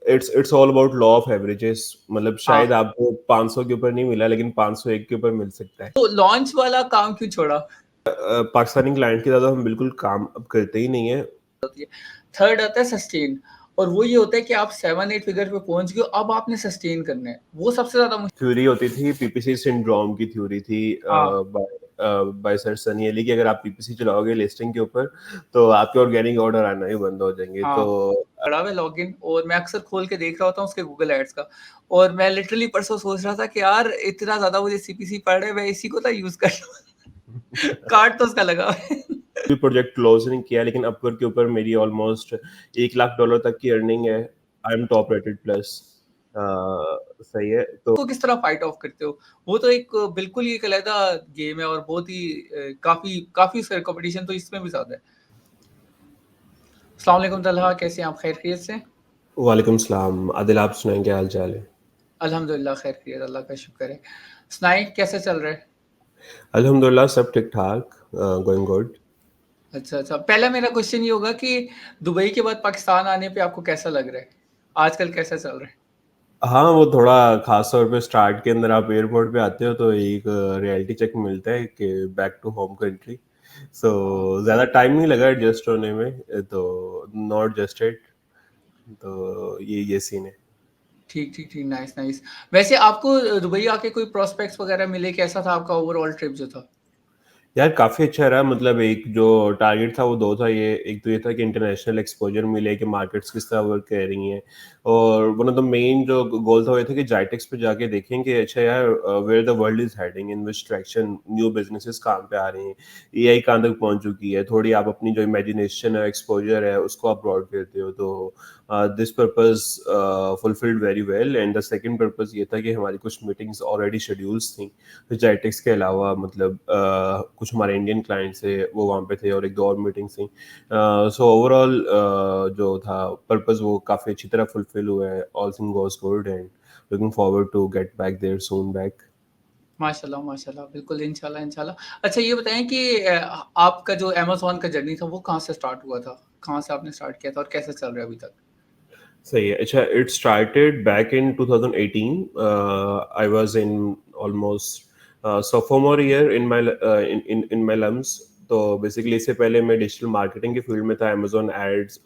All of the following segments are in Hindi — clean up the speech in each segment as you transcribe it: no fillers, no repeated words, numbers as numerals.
It's all about law of averages. मतलब हाँ, शायद आपको 500 के ऊपर नहीं मिला, लेकिन 501 के ऊपर मिल सकता है। तो लॉन्च वाला काम क्यों छोड़ा? पाकिस्तानी क्लाइंट के ज़्यादा हम बिल्कुल काम अब करते ही नहीं है। थर्ड आता है सस्टेन, और वो ये होता है कि आप 7-8 फिगर पे पहुंच गए, अब आपने सस्टेन करना है, वो सबसे ज्यादा मुश्किल। थ्योरी होती थी, पीपीसी सिंड्रोम की थ्योरी थी हाँ, बाय सर सनी अली, कि अगर आप पीपीसी चलाओगे लिस्टिंग के ऊपर तो आपके ऑर्गेनिक ऑर्डर आना ही बंद हो जाएंगे। हाँ, तो बड़ा हुआ लॉगिन, और मैं अक्सर खोल के देख रहा होता हूँ उसके गूगल एड्स का, और मैं लिटरली परसों सोच रहा था कि यार इतना ज्यादा मुझे सीपीसी पड़ रहा है, मैं इसी को तो यूज कर लूँ। कार्ड तो उसका लगा हुआ है। भी प्रोजेक्ट क्लोज नहीं किया, लेकिन अपवर्क के ऊपर मेरी ऑलमोस्ट $1 लाख तक की अर्निंग है। I M top rated plus. सही है। तो को किस तरह फाइट ऑफ करते हो? वो तो एक बिल्कुल ही एक अलग गेम है, और बहुत ही काफी काफी कंपटीशन तो इसमें भी ज्यादा है। अस्सलाम वालेकुम तलहा, कैसे हैं आप? खैर खैरियत से? वालेकुम सलाम आदिल, आप सुनाएं क्या हाल चाल है? अल्हम्दुलिल्लाह खैर खैरियत, अल्लाह का शुक्र है। सुनाई कैसे चल रहा है? अल्हम्दुलिल्लाह सब ठीक ठाक, गोइंग गुड। अच्छा अच्छा, पहला मेरा क्वेश्चन ये होगा कि दुबई के बाद पाकिस्तान आने पे आपको कैसा लग रहा है? आजकल कैसा चल रहा है? हाँ, वो थोड़ा खास तौर पे स्टार्ट के अंदर आप एयरपोर्ट पे आते हो तो एक रियलिटी चेक मिलता है कि बैक टू होम कंट्री। सो हाँ, ज़्यादा टाइम नहीं लगा एडजस्ट होने में, तो नॉट जस्ट इट। तो ये सीन है। ठीक ठीक ठीक, नाइस नाइस। वैसे आपको दुबई आके कोई प्रोस्पेक्ट्स वगैरह मिले? कैसा था आपका ओवरऑल ट्रिप जो था? यार काफ़ी अच्छा रहा। मतलब एक जो टारगेट था वो दो था। ये एक तो ये था कि इंटरनेशनल एक्सपोजर मिले, कि मार्केट्स किस तरह वर्क कर रही हैं, और वन ऑफ द मेन जो गोल था वो ये था कि जाइटेक्स पे जाके देखें कि अच्छा यार where the world is heading, in which direction new businesses काम पे आ रही हैं, एआई कहाँ तक पहुंच चुकी है। थोड़ी आप अपनी जो इमेजिनेशन है, एक्सपोजर है, उसको आप ब्रॉड करते हो। तो this purpose fulfilled very well. And the second purpose ये था कि हमारी कुछ मीटिंग्स ऑलरेडी शेड्यूल्स थी जेटेक्स के अलावा। मतलब कुछ हमारे इंडियन क्लाइंट्स थे वो वहाँ पे थे, और एक दो और मीटिंग्स थी। सो ओवरऑल जो था पर्पस वो काफ़ी अच्छी तरह फुलफिल हुआ है। All thing goes good and looking forward to get back there soon back. माशाल्लाह माशाल्लाह, बिल्कुल, इंशाल्लाह इंशाल्लाह। अच्छा ये बताएं कि आपका जो अमेज़न का जर्नी था वो कहाँ से स्टार्ट हुआ था? कहाँ से आपने स्टार्ट किया था और कैसे चल रहा है अभी तक? सही है। अच्छा, it started back in 2018। I was in almost sophomore year in my in my LUMS. तो बेसिकली इससे पहले मैं डिजिटल मार्केटिंग के फील्ड में था। अमेजोन एड्स,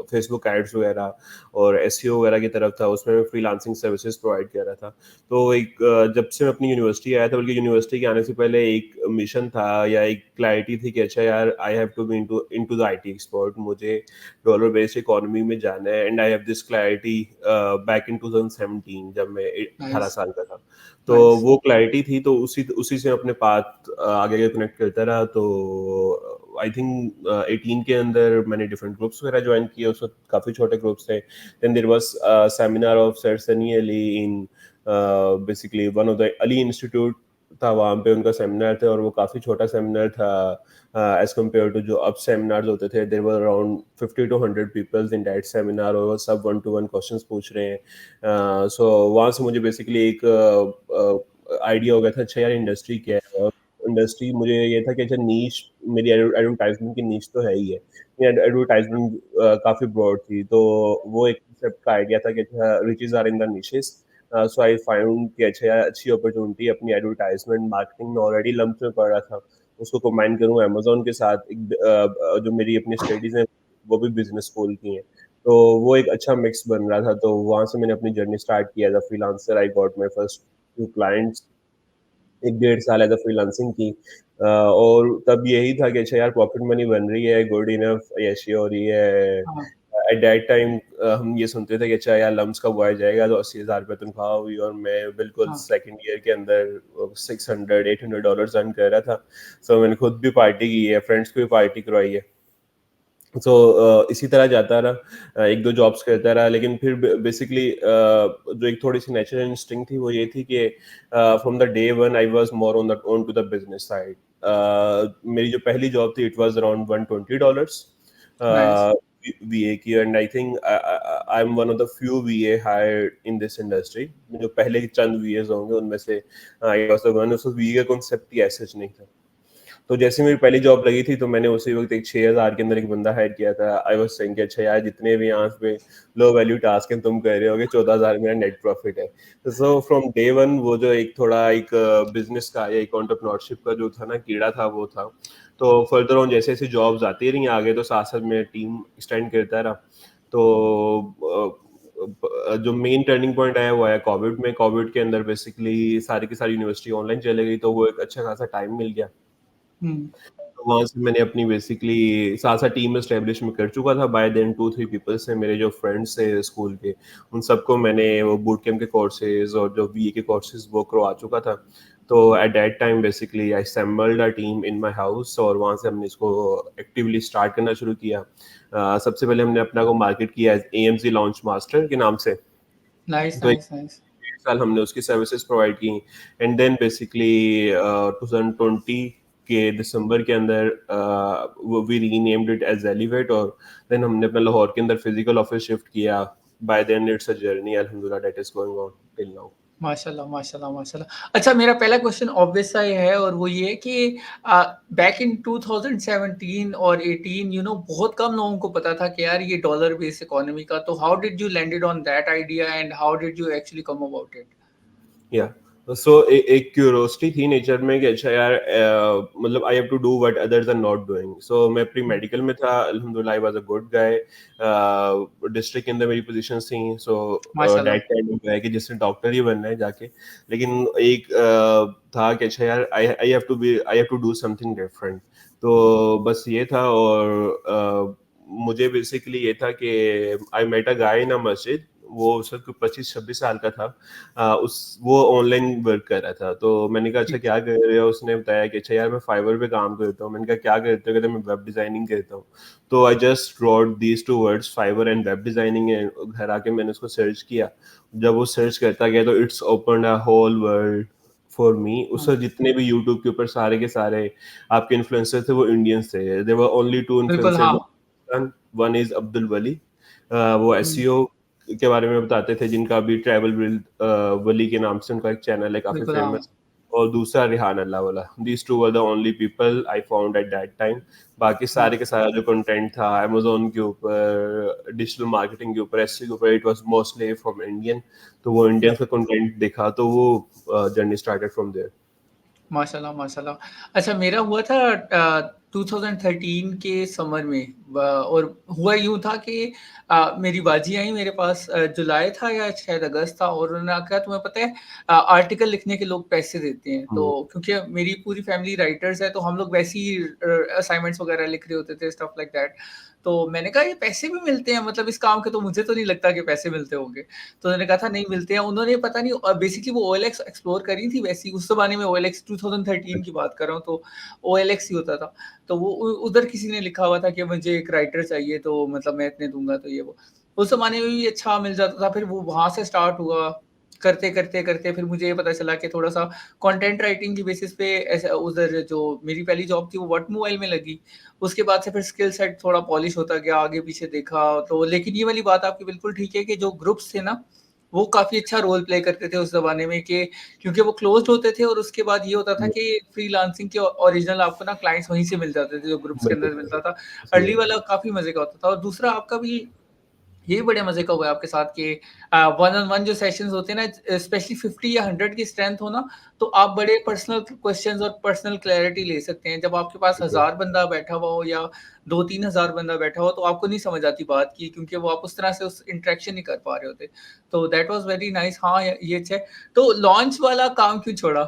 फेसबुक एड्स वगैरह और एसईओ वगैरह की तरफ था। उसमें मैं फ्रीलांसिंग सर्विसेज प्रोवाइड कर रहा था। तो एक जब से मैं अपनी यूनिवर्सिटी आया था, बल्कि यूनिवर्सिटी के आने से पहले एक मिशन था या एक क्लैरिटी थी कि अच्छा यार I have to be into the IT expert. मुझे डॉलर बेस्ड इकोनॉमी में जाना है। And I have this clarity back in 2017, जब मैं 18 नाइस, साल का था। तो नाइस। वो क्लैरिटी थी, तो उसी उसी से अपने पाथ आगे कनेक्ट करता रहा। तो आई थिंक 18 के अंदर मैंने डिफरेंट ग्रुप्स वगैरह ज्वाइन किए। उस वक्त काफ़ी छोटे ग्रुप्स थे। Then there was seminar of sir Sunny Ali in basically one of the Ali institute था। वहाँ पे उनका सेमिनार था, और वो काफ़ी छोटा सेमिनार था एज कम्पेयर टू जो अब सेमिनार्स होते थे। There were around 50 to 100 peoples in that seminar, और वो सब वन टू वन क्वेश्चंस पूछ रहे हैं। सो वहाँ से मुझे बेसिकली एक आइडिया हो गया था अच्छा यार इंडस्ट्री क्या है। इंडस्ट्री मुझे ये था कि अच्छा नीश, मेरी एडवर्टाइजमेंट की नीश तो है ही है। एडवर्टाइजमेंट काफ़ी ब्रॉड थी। तो वो एक कंसेप्ट का आइडिया था कि अच्छा riches are in the niches. So I found कि अच्छा यार अच्छी अपॉर्चुनिटी अपनी एडवर्टाइजमेंट मार्केटिंग में ऑलरेडी लम्प में पड़ रहा था, उसको कंबाइन करूँ अमेज़न के साथ। एक जो मेरी अपनी स्टडीज़ हैं वो भी बिज़नेस स्कूल की हैं। तो वो एक अच्छा मिक्स बन रहा था। तो वहाँ से मैंने अपनी जर्नी स्टार्ट किया as a freelancer. I got my first 2 clients. 1 डेढ़ साल एज़ अ फ्रीलांसिंग की। और तब यही था कि अच्छा यार पॉकेट मनी बन रही है, गुड इनफ ऐशी हो रही है। हाँ, एट दैट टाइम हम ये सुनते थे कि अच्छा यार लम्स कब आ जाएगा, तो 80,000 रुपए तनख्वाह हुई, और मैं बिल्कुल हाँ। सेकंड ईयर के अंदर $600-800 अर्न कर रहा था। सो मैंने खुद भी पार्टी की है, फ्रेंड्स को भी पार्टी करवाई है। सो इसी तरह जाता रहा, 1-2 जॉब्स करता रहा। लेकिन फिर बेसिकली जो एक थोड़ी-सी नेचुरल इंस्टिंक्ट थी वो ये थी कि from the day one I was more on to the business side. मेरी जो पहली जॉब थी it was around $120 nice. uh, VA की। And I think I am one of the few VA hired in this industry. जो पहले के चंद VAs होंगे उनमें से आई वाज़ द वन। उस VA का कांसेप्ट ही ऐसा नहीं था। तो जैसे मेरी पहली जॉब लगी थी तो मैंने उसी वक्त एक 6,000 के अंदर एक बंदा हायर किया था। आई वाज सेइंग कि अच्छा यार जितने भी यहाँ पे लो वैल्यू टास्क हैं तुम कर रहे होगे, 14,000 मेरा नेट प्रॉफिट है। सो फ्रॉम डे वन वो जो एक थोड़ा एक बिजनेस का या एक एंटरप्रेन्योरशिप का जो था ना कीड़ा था वो था। तो फर्दर ऑन जैसे जैसे जॉब्स आती रही आगे तो साथ साथ मैं टीम एक्सटेंड करता रहा। तो जो मेन टर्निंग पॉइंट आया वो आया कोविड में। कोविड के अंदर बेसिकली सारी की सारी यूनिवर्सिटी ऑनलाइन चले गई, तो वो एक अच्छा खासा टाइम मिल गया। हम्म। तो वहां से मैंने अपनी बेसिकली साथ साथ टीम एस्टेब्लिश में कर चुका था। बाय देन 2-3 पीपल से मेरे जो फ्रेंड्स थे स्कूल के, उन सबको मैंने वो बूट कैंप के कोर्सेज और जो बीए के कोर्सेज वो करवा चुका था। तो at that time basically I assembled a team in my house और वहां से हमने इसको एक्टिवली स्टार्ट करना शुरू किया। सबसे पहले हमने अपना को मार्केट किया एएमजी लॉन्च मास्टर के नाम से। नाइस तो नाइस नाइस। 1 साल हमने उसकी सर्विसेज प्रोवाइड की। एंड देन बेसिकली 2020 के दिसंबर के अंदर we renamed it as Elevate, और देन हमने अपना लाहौर के अंदर फिजिकल ऑफिस शिफ्ट किया। By then it's a journey अल्हम्दुलिल्लाह that is going on till now. माशाल्लाह, माशाल्लाह, माशाल्लाह। अच्छा, मेरा पहला क्वेश्चन ऑब्वियस सा ही है और वो ये है कि बैक इन 2017 और 18 बहुत कम लोगों को पता था कि यार ये डॉलर बेस्ड इकोनॉमी का, तो how did you landed on that idea and how did you actually come about it? या सो एक क्यूरियोसिटी थी नेचर में कि अच्छा यार मतलब I have to do what others are not doing. So मैं प्री हुँ, मेडिकल में था, अल्हम्दुलिल्लाह I was a good guy. District के अंदर मेरी पोजीशंस थी, सो माशाल्लाह। दैट काइंड ऑफ गाय कि जिससे डॉक्टर ही बनना है जाके। लेकिन एक था कि अच्छा यार I have to do something different. तो बस ये था। और मुझे बेसिकली ये था कि आई मेट अ गाय इन अ मस्जिद। वो उस वक्त 25-26 साल का था। वो ऑनलाइन वर्क कर रहा था। तो मैंने कहा अच्छा ठीक। क्या कर रहे हो? उसने बताया कि अच्छा यार मैं फाइवर पे काम करता हूँ। मैंने कहा क्या करते हो? कहते मैं वेब डिजाइनिंग करता हूँ। तो I just wrote these two words Fiverr and web designing, घर आके मैंने उसको सर्च किया। जब वो सर्च करता गया तो it's open a whole world for me. उस हाँ, वक्त जितने भी यूट्यूब के ऊपर सारे के सारे आपके इन्फ्लुएंसर थे वो इंडियंस थे। देयर वर ओनली 2 बिल्कुल इन्फ्लुएंसर्स, हाँ। वन इज अब्दुल वली। वो हुँ, एसईओ के बारे में बताते थे, जिनका भी ट्रैवल विद वली के नाम से उनका एक चैनल है काफी बिल्कुल हाँ। फेमस। और दूसरा रिहान अल्लाह वाला। These two were the only people I found at that time. बाकी हाँ, सारे के सारा जो कंटेंट था अमेजोन के ऊपर, डिजिटल मार्केटिंग के ऊपर, एसईओ के ऊपर, it was mostly from Indian. तो वो या इंडियंस का कंटेंट देखा तो वो जर्नी स्टार्टेड फ्रॉम देयर। माशाल्लाह, माशाल्लाह। अच्छा, मेरा हुआ था 2013 के समर में और हुआ यूँ था कि मेरी बाजी आई मेरे पास, जुलाई था या शायद अगस्त था, और उन्होंने कहा तुम्हें पता है आर्टिकल लिखने के लोग पैसे देते हैं। तो क्योंकि मेरी पूरी फैमिली राइटर्स है तो हम लोग वैसे ही असाइनमेंट्स वगैरह लिख रहे होते थे, स्टफ लाइक दैट। तो मैंने कहा ये पैसे भी मिलते हैं, मतलब इस काम के तो मुझे तो नहीं लगता कि पैसे मिलते होंगे। तो उन्होंने कहा था नहीं मिलते हैं। उन्होंने पता नहीं बेसिकली वो ओएलएक्स एक्सप्लोर करी थी वैसी उस ज़माने में। ओएलएक्स 2013 की बात कर रहा हूँ, तो ओएलएक्स ही होता था। तो वो उधर किसी ने लिखा हुआ था कि मुझे एक राइटर चाहिए, तो मतलब मैं इतने दूँगा, तो ये वो। उस ज़माने में भी अच्छा मिल जाता था। फिर वो वहाँ से स्टार्ट हुआ। करते फिर मुझे ये पता चला कि थोड़ा-सा कंटेंट राइटिंग की बेसिस पे ऐसा उधर जो मेरी पहली जॉब थी वो वर्ट मोबाइल में लगी। उसके बाद से फिर स्किल सेट थोड़ा पॉलिश होता गया, आगे-पीछे देखा तो। लेकिन ये वाली बात आपकी बिल्कुल ठीक है कि जो ग्रुप्स थे ना, वो काफ़ी अच्छा रोल प्ले करते थे उस ज़माने में, कि क्योंकि वो क्लोज़्ड होते थे और उसके बाद ये होता था कि फ्रीलांसिंग के ओरिजिनल आपको ना क्लाइंट्स वहीं से मिल जाते थे, जो ग्रुप्स के अंदर मिलता था। अर्ली वाला काफ़ी मज़े का होता था। और दूसरा आपका भी ये बड़े मज़े का हुआ है आपके साथ कि वन ऑन वन जो सेशंस होते हैं ना, स्पेशली 50 या 100 की स्ट्रेंथ हो ना, तो आप बड़े पर्सनल क्वेश्चंस और पर्सनल क्लैरिटी ले सकते हैं। जब आपके पास 1000 बंदा बैठा हुआ हो या 2-3 हज़ार बंदा बैठा हो, तो आपको नहीं समझ आती बात की, क्योंकि वो आप उस तरह से उस इंटरेक्शन नहीं कर पा रहे होते। तो दैट वाज़ वेरी नाइस। हाँ, ये अच्छा है। तो लॉन्च वाला काम क्यों छोड़ा?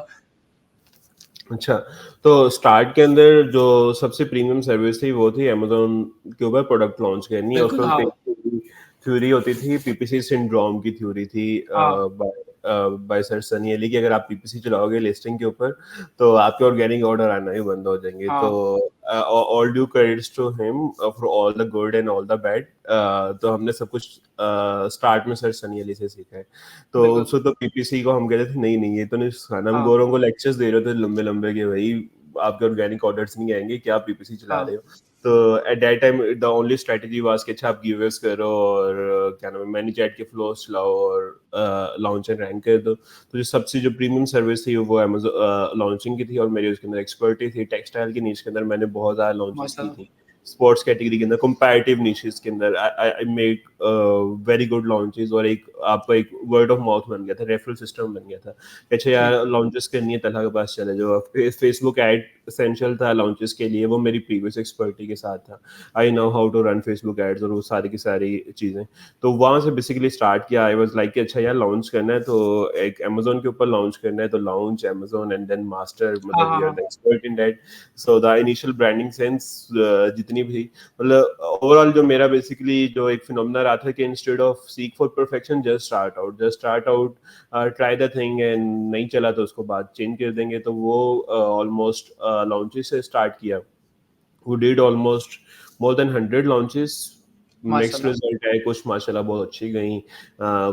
अच्छा, तो स्टार्ट के अंदर जो सबसे प्रीमियम सर्विस थी वो थी अमेज़न के ऊपर प्रोडक्ट लॉन्च करनी। और बिल्कुल उसमें हाँ, थ्योरी होती थी, पीपीसी सिंड्रोम की थ्योरी थी हाँ, बाय सर सनी अली कि अगर आप पीपीसी चलाओगे लिस्टिंग के ऊपर तो आपके ऑर्गेनिक ऑर्डर आना ही बंद हो जाएंगे। तो हाँ, all due credits to him for all the good and all the bad. तो हमने सब कुछ स्टार्ट में सर सनी अली से सीखा है। तो बिल्कुल, उसको तो पीपीसी को हम कहते थे नहीं नहीं ये तो नहीं सिखाना। हम हाँ, गोरों को लेक्चर्स दे रहे थे लंबे लंबे कि भाई आपके ऑर्गेनिक ऑर्डर्स नहीं आएंगे, क्या आप पीपीसी चला हाँ, रहे हो। तो at that time the only strategy was कि अच्छा आप गिवअवेज करो और क्या नाम है मैनेज एड के फ्लोस चलाओ और लॉन्च एंड रैंक कर दो। तो जो सबसे जो प्रीमियम सर्विस थी वो Amazon लॉन्चिंग की थी और मेरी उसके अंदर एक्सपर्टी थी। टेक्सटाइल की नीश के अंदर मैंने बहुत ज़्यादा लॉन्चेस की माशाल्लाह। थी। स्पोर्ट्स कैटेगरी के अंदर कंपैरेटिव निशेस के अंदर I make very good launches और एक आपका एक वर्ड ऑफ माउथ बन गया था, रेफरल सिस्टम बन गया था। अच्छा ठीक। यार लॉन्चेस करनी है तलहा के पास चले जाओ। फेसबुक एड एसेंशियल था लॉन्चेस के लिए, वो मेरी प्रीवियस एक्सपर्टी के साथ था। I know how to run Facebook ads और वो सारी की सारी चीज़ें। तो वहाँ से बेसिकली स्टार्ट किया। आई वाज लाइक कि अच्छा यार लॉन्च करना है तो एक अमेजोन के ऊपर लॉन्च करना है तो launch Amazon and then master, हाँ, मतलब हाँ, वी आर हाँ। The expert in that. So the initial branding sense जितनी भी मतलब ओवरऑल जो मेरा बेसिकली जो एक फिनोमेना रहा था कि instead of seek for perfection just start out, try the thing and नहीं चला तो उसको बाद चेंज कर देंगे। तो वो ऑलमोस्ट लॉन्चेस से स्टार्ट किया। We did almost more than 100 launches। Mixed माशाल्लाह। रिजल्ट है, कुछ माशाल्लाह बहुत अच्छी गई,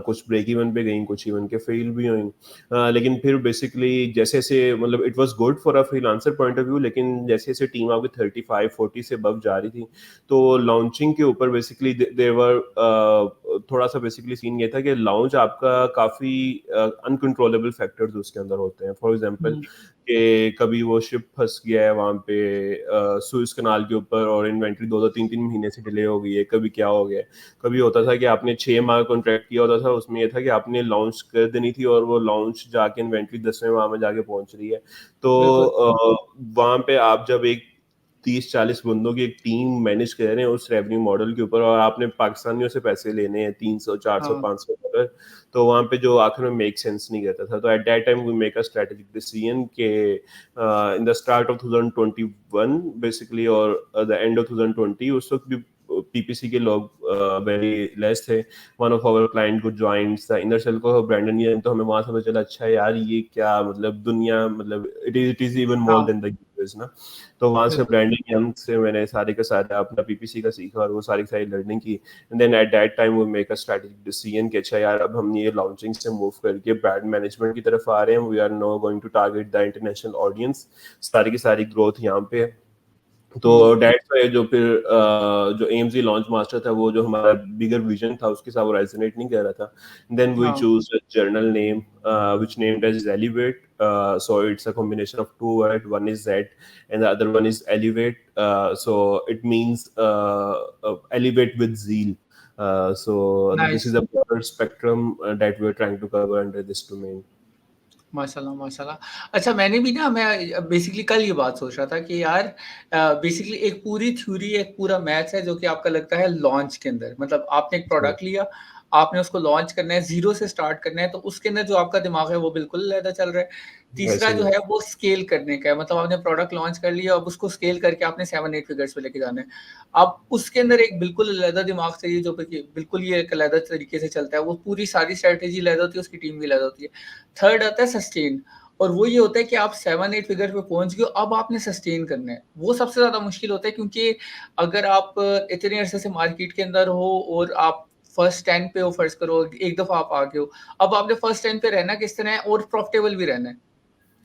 कुछ ब्रेक इवन पे गई, कुछ इवन के फेल भी हुई। लेकिन फिर बेसिकली जैसे जैसे मतलब it was good for a freelancer point of view, लेकिन जैसे जैसे टीम आपकी 35-40 से अबव जा रही थी तो लॉन्चिंग के ऊपर बेसिकली देयर वर थोड़ा सा बेसिकली सीन ये था कि लॉन्च आपका काफ़ी अनकंट्रोलेबल फैक्टर्स उसके अंदर होते हैं। फॉर एग्जांपल हुँ, कि कभी वो शिप फंस गया है वहाँ पे सुएज कनाल के ऊपर और इन्वेंट्री 2-3 महीने से डिले हो गई है, कभी क्या हो गया है। कभी होता था कि आपने 6 माह कॉन्ट्रैक्ट किया होता था, उसमें ये था कि आपने लॉन्च कर देनी थी और वो लॉन्च जाके इन्वेंट्री 10वें माह में जाके पहुंच रही है। तो बिल्कुल। वहाँ पे आप जब एक 30-40 बंदों की एक टीम मैनेज कर रहे हैं उस रेवेन्यू मॉडल के ऊपर और आपने पाकिस्तानियों से पैसे लेने हैं 300-400 हाँ, $500, तो वहाँ पे जो आखिर में मेक सेंस नहीं करता था। तो at that time we make a strategic decision के in the start of 2021 basically और द एंड ऑफ 2020 उस वक्त भी पीपीसी के लोग वेरी लेस थे। वन ऑफ आवर क्लाइंट को ज्वाइंट था इंदर सेल को ब्रांडन ये, तो हमें वहां से पता चला अच्छा यार ये क्या मतलब दुनिया मतलब इट इज इवन मोर हाँ, देन द यूएस ना। तो वहां से बिल्कुल। ब्रांडिंग यंग से मैंने सारे का सारा अपना पीपीसी का सीखा और वो सारी सारी लर्निंग की। And then at that time वो मेक अ स्ट्रेटेजिक डिसीजन कि अच्छा यार अब हम ये लॉन्चिंग से मूव करके ब्रांड मैनेजमेंट की तरफ आ रहे हैं। We are no going to target the international audience. सारी की सारी ग्रोथ यहाँ पे है। तो हुँ, डेट्स वाई जो फिर जो एएमजी लॉन्च मास्टर था वो जो हमारा बिगर विजन था उसके साथ वो रेजोनेट नहीं कर रहा था। देन वी हाँ, choose a journal name which named as Elevate. So it's a combination of two words. One is Z and the other one is Elevate. So it means elevate with zeal. So this nice. is a broader spectrum that we're trying to cover under this domain. माशाल्लाह, माशाल्लाह। अच्छा मैंने भी ना मैं बेसिकली कल ये बात सोच रहा था कि यार बेसिकली एक पूरी थ्योरी, एक पूरा मैथ्स है जो कि आपका लगता है लॉन्च के अंदर। मतलब आपने एक So, प्रोडक्ट लिया, आपने उसको लॉन्च करना है, ज़ीरो से स्टार्ट करना है, तो उसके अंदर जो आपका दिमाग है वो बिल्कुल अलग चल रहा है। तीसरा वैसे ही जो है वो स्केल करने का है, मतलब आपने प्रोडक्ट लॉन्च कर लिया, अब उसको स्केल करके आपने 7-8 फिगर्स पे लेके जाना है। अब उसके अंदर एक बिल्कुल अलग दिमाग चाहिए जो कि बिल्कुल ये एक अलग तरीके से चलता है, वो पूरी सारी स्ट्रैटेजी अलग होती है, उसकी टीम भी अलग होती है। थर्ड आता है सस्टेन और वो ये होता है कि आप 7-8 फिगर पे पहुँच गए हो, अब आपने सस्टेन करना है। वो सबसे ज़्यादा मुश्किल होता है क्योंकि अगर आप इतने अरसे से मार्केट के अंदर हो और आप फर्स्ट 10 पे हो फ़र्ज़ करो, एक दफ़ा आप आ गए हो, अब आपने फर्स्ट 10 पे रहना किस तरह है और प्रॉफ़िटेबल भी रहना है।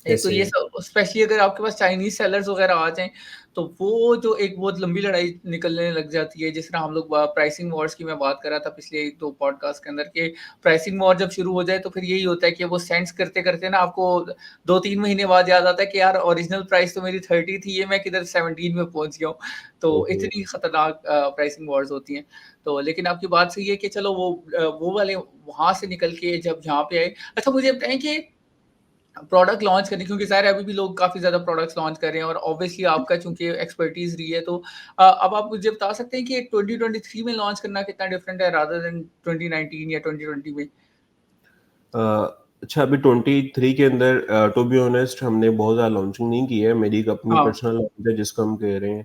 एक तो ऐसे ये ही सब स्पेशली अगर आपके पास चाइनीज़ सेलर्स वगैरह आ जाएँ, तो वो जो एक बहुत लंबी लड़ाई निकलने लग जाती है। जिस तरह हम लोग प्राइसिंग वॉर्स की मैं बात कर रहा था पिछले 1-2 पॉडकास्ट के अंदर कि प्राइसिंग वॉर जब शुरू हो जाए तो फिर यही होता है कि वो सेंड्स करते-करते ना आपको 2-3 महीने बाद याद आता है कि यार ओरिजिनल प्राइस तो मेरी 30 थी, ये मैं किधर 17 में पहुँच गया हूँ। तो इतनी खतरनाक प्राइसिंग वॉर्स होती हैं। तो लेकिन आपकी बात सही है कि चलो वो वाले वहाँ से निकल के जब यहाँ पे आए। अच्छा मुझे बताएँ कि प्रोडक्ट लॉन्च करने क्योंकि ज़ाहिर है अभी भी लोग काफ़ी ज़्यादा प्रोडक्ट्स लॉन्च कर रहे हैं और ऑब्वियसली आपका चूँकि एक्सपर्टीज़ रही है तो अब आप मुझे बता सकते हैं कि 2023 में लॉन्च करना कितना डिफरेंट है रादर देन 2019 या 2020 में? अ, अच्छा अभी 23 के अंदर टू बी ऑनेस्ट हमने बहुत ज़्यादा लॉन्चिंग नहीं की है। मेरी एक अपनी हाँ, पर्सनल लॉन्च है जिसको हम कह रहे हैं।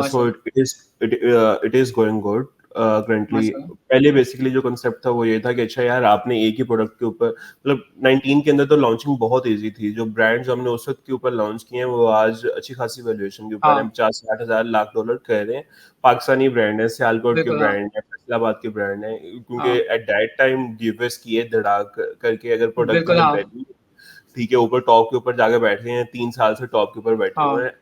सो माशाल्लाह, it is going good currently. माशाल्लाह। पहले बेसिकली जो कांसेप्ट था वो ये था कि अच्छा यार आपने एक ही प्रोडक्ट के ऊपर मतलब 19 के अंदर तो लॉन्चिंग बहुत ईज़ी थी। जो ब्रांड्स हमने उस वक़्त के ऊपर लॉन्च किए हैं वो आज अच्छी खासी वैल्यूएशन के ऊपर हैं। हाँ, 50-60 हज़ार लाख डॉलर कह रहे हैं। पाकिस्तानी ब्रांड है, सियालकोट के बिल्कुल हाँ, ब्रांड है, फैसलाबाद के ब्रांड है। क्योंकि हाँ, एट दैट टाइम गिवअवेज़ किए धड़ाक करके अगर प्रोडक्ट की बिल्कुल जब हाँ, वैल्यू ठीक है ऊपर टॉप के ऊपर जाके बैठे हैं 3 साल से टॉप के ऊपर बैठे हुए हाँ, हैं।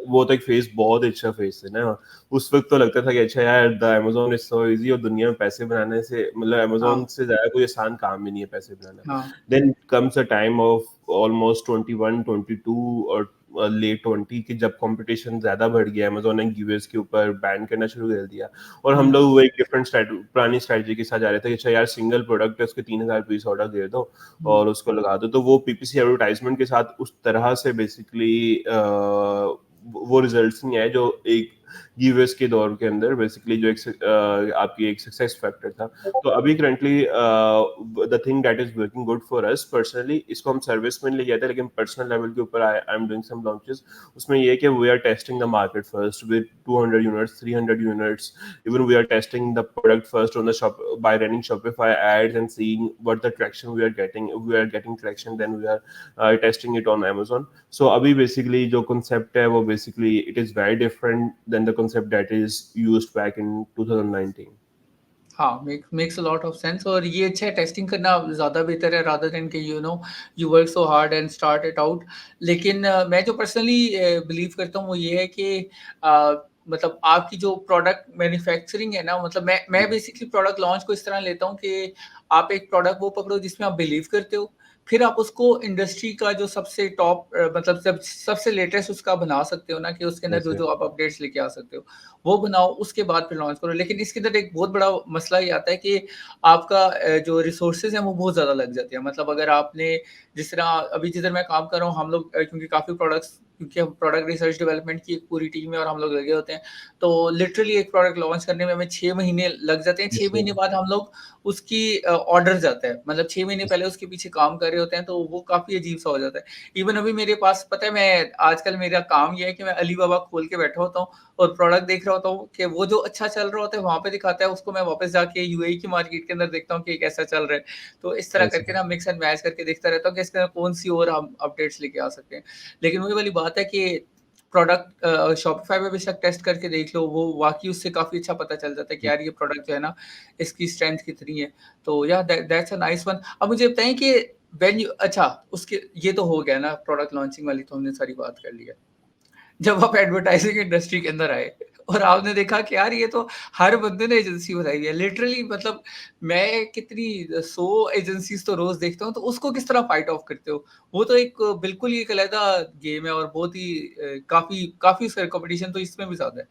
वो तो एक फेज बहुत अच्छा फेज है ना, उस वक्त तो लगता था कि अच्छा यार the Amazon is so easy, और दुनिया में पैसे बनाने से मतलब अमेजोन हाँ, से ज्यादा कोई आसान काम ही नहीं है पैसे बनाना. हाँ, then comes a time of almost 21 22 और लेट 20 की, जब कंपटीशन ज्यादा बढ़ गया, अमेजोन ने यूएस के ऊपर बैन करना शुरू कर दिया, और हम हुँ, लोग वो एक डिफरेंट पुरानी स्ट्रेटजी के साथ जा रहे थे कि अच्छा यार सिंगल प्रोडक्ट है, उसके 3000 पीस ऑर्डर दे दो हुँ, और उसको लगा दो, तो वो पीपीसी एडवर्टाइजमेंट के साथ उस तरह से बेसिकली वो रिजल्ट्स नहीं आए जो एक यूएस के दौर के अंदर बेसिकली जो एक आपकी एक सक्सेस फैक्टर था. तो अभी currently the thing that is working good for us personally, इसको हम सर्विस में ले गए थे, लेकिन पर्सनल लेवल के ऊपर I am doing some launches. उसमें ये है कि we are testing the market first with 200 units, 300 units, even we are testing the product first on the shop by running Shopify ads and seeing what the traction we are getting. If we are getting traction, then we are testing it on Amazon. So अभी basically जो concept है वो basically it is very different than the concept that is used back in 2019. हाँ, makes a lot of sense और ये अच्छा है टेस्टिंग करना ज़्यादा बेहतर है रादर देन कि you work so hard and start it out. लेकिन मैं जो पर्सनली बिलीव करता हूँ वो ये है कि मतलब आपकी जो प्रोडक्ट मैन्युफैक्चरिंग है ना मतलब मैं बेसिकली प्रोडक्ट लॉन्च को इस तरह लेता हूँ कि आप एक प्रोडक्ट वो पकड़ो जिसमें आप बिलीव करते हो, फिर आप उसको इंडस्ट्री का जो सबसे टॉप मतलब सबसे लेटेस्ट उसका बना सकते हो ना कि उसके अंदर ऐसे जो आप अपडेट्स लेके आ सकते हो। वो बनाओ, उसके बाद फिर लॉन्च करो। लेकिन इसके अंदर एक बहुत बड़ा मसला ये आता है कि आपका जो रिसोर्सेज़ हैं वो बहुत ज़्यादा लग जाते हैं। मतलब अगर आपने जिस तरह अभी जिधर मैं काम कर रहा हूँ हम लोग क्योंकि काफ़ी प्रोडक्ट्स क्योंकि हम प्रोडक्ट रिसर्च डेवलपमेंट की एक पूरी टीम है और हम लोग लगे होते हैं। तो लिटरली एक प्रोडक्ट लॉन्च करने में हमें 6 महीने लग जाते हैं। 6 ऐसे महीने बाद हम लोग उसकी ऑर्डर जाता है। मतलब 6 महीने पहले उसके पीछे काम कर रहे होते हैं तो वो काफ़ी अजीब-सा हो जाता है। इवन अभी मेरे पास पता है मैं आजकल मेरा काम ये है कि मैं अलीबाबा खोल के बैठा होता हूँ और प्रोडक्ट देख रहा होता हूँ कि वो जो अच्छा चल रहा होता है वहाँ पे दिखाता है, उसको मैं वापस जाके यूएई की मार्केट के अंदर देखता हूँ कि ये कैसा चल रहा है। तो इस तरह ऐसे करके ना मिक्स एंड मैच करके देखता रहता हूँ कि इसके अंदर कौन-सी और हम अपडेट्स लेके आ सकते हैं। लेकिन वही वाली बात है कि प्रोडक्ट शॉपिफ़ाई पे बेशक टेस्ट करके देख लो, वो वाक़ई उससे काफ़ी अच्छा पता चल जाता है कि यार ये प्रोडक्ट जो है ना, इसकी स्ट्रेंथ कितनी है। तो या दैट्स अ नाइस वन। अब मुझे बताइए कि व्हेन यू अच्छा उसके ये तो हो गया ना प्रोडक्ट लॉन्चिंग वाली तो हमने सारी बात कर ली है। जब आप एडवर्टाइजिंग इंडस्ट्री के अंदर आए और आपने देखा कि यार ये तो हर बंदे ने एजेंसी बनाई है लिटरली मतलब मैं कितनी 100 एजेंसीज तो रोज देखता हूँ तो उसको किस तरह फाइट ऑफ करते हो वो तो एक बिल्कुल ही एक अलग गेम है और बहुत ही काफी काफी उसका कंपटीशन तो इसमें भी ज्यादा है।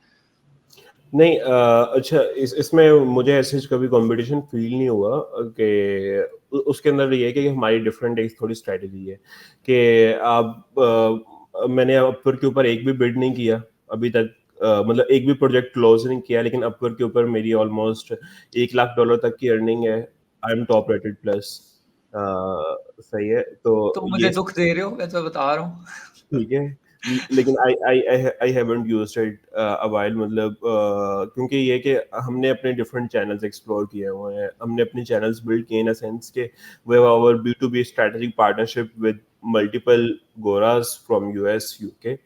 नहीं अच्छा इसमें मुझे ऐसे कभी कंपटीशन फील नहीं हुआ कि उसके अंदर ये है कि हमारी डिफरेंट एक थोड़ी स्ट्रेटजी है कि आप मैंने अपवर्क के ऊपर एक भी बिड नहीं किया अभी तक, मतलब एक भी प्रोजेक्ट क्लोज नहीं किया, लेकिन अपवर्क के ऊपर मेरी ऑलमोस्ट $1 लाख तक की अर्निंग है. I M top rated plus. सही है तो तो ये मुझे दुख दे रहे हो मैं तो बता रहा हूँ। ठीक है. लेकिन I haven't used it a while, मतलब क्योंकि ये कि हमने अपने डिफरेंट चैनल्स एक्सप्लोर किए हुए हैं, हमने अपने चैनल्स बिल्ड किए इन अ सेंस के we have our B2B strategic partnership with multiple गोरास from US UK.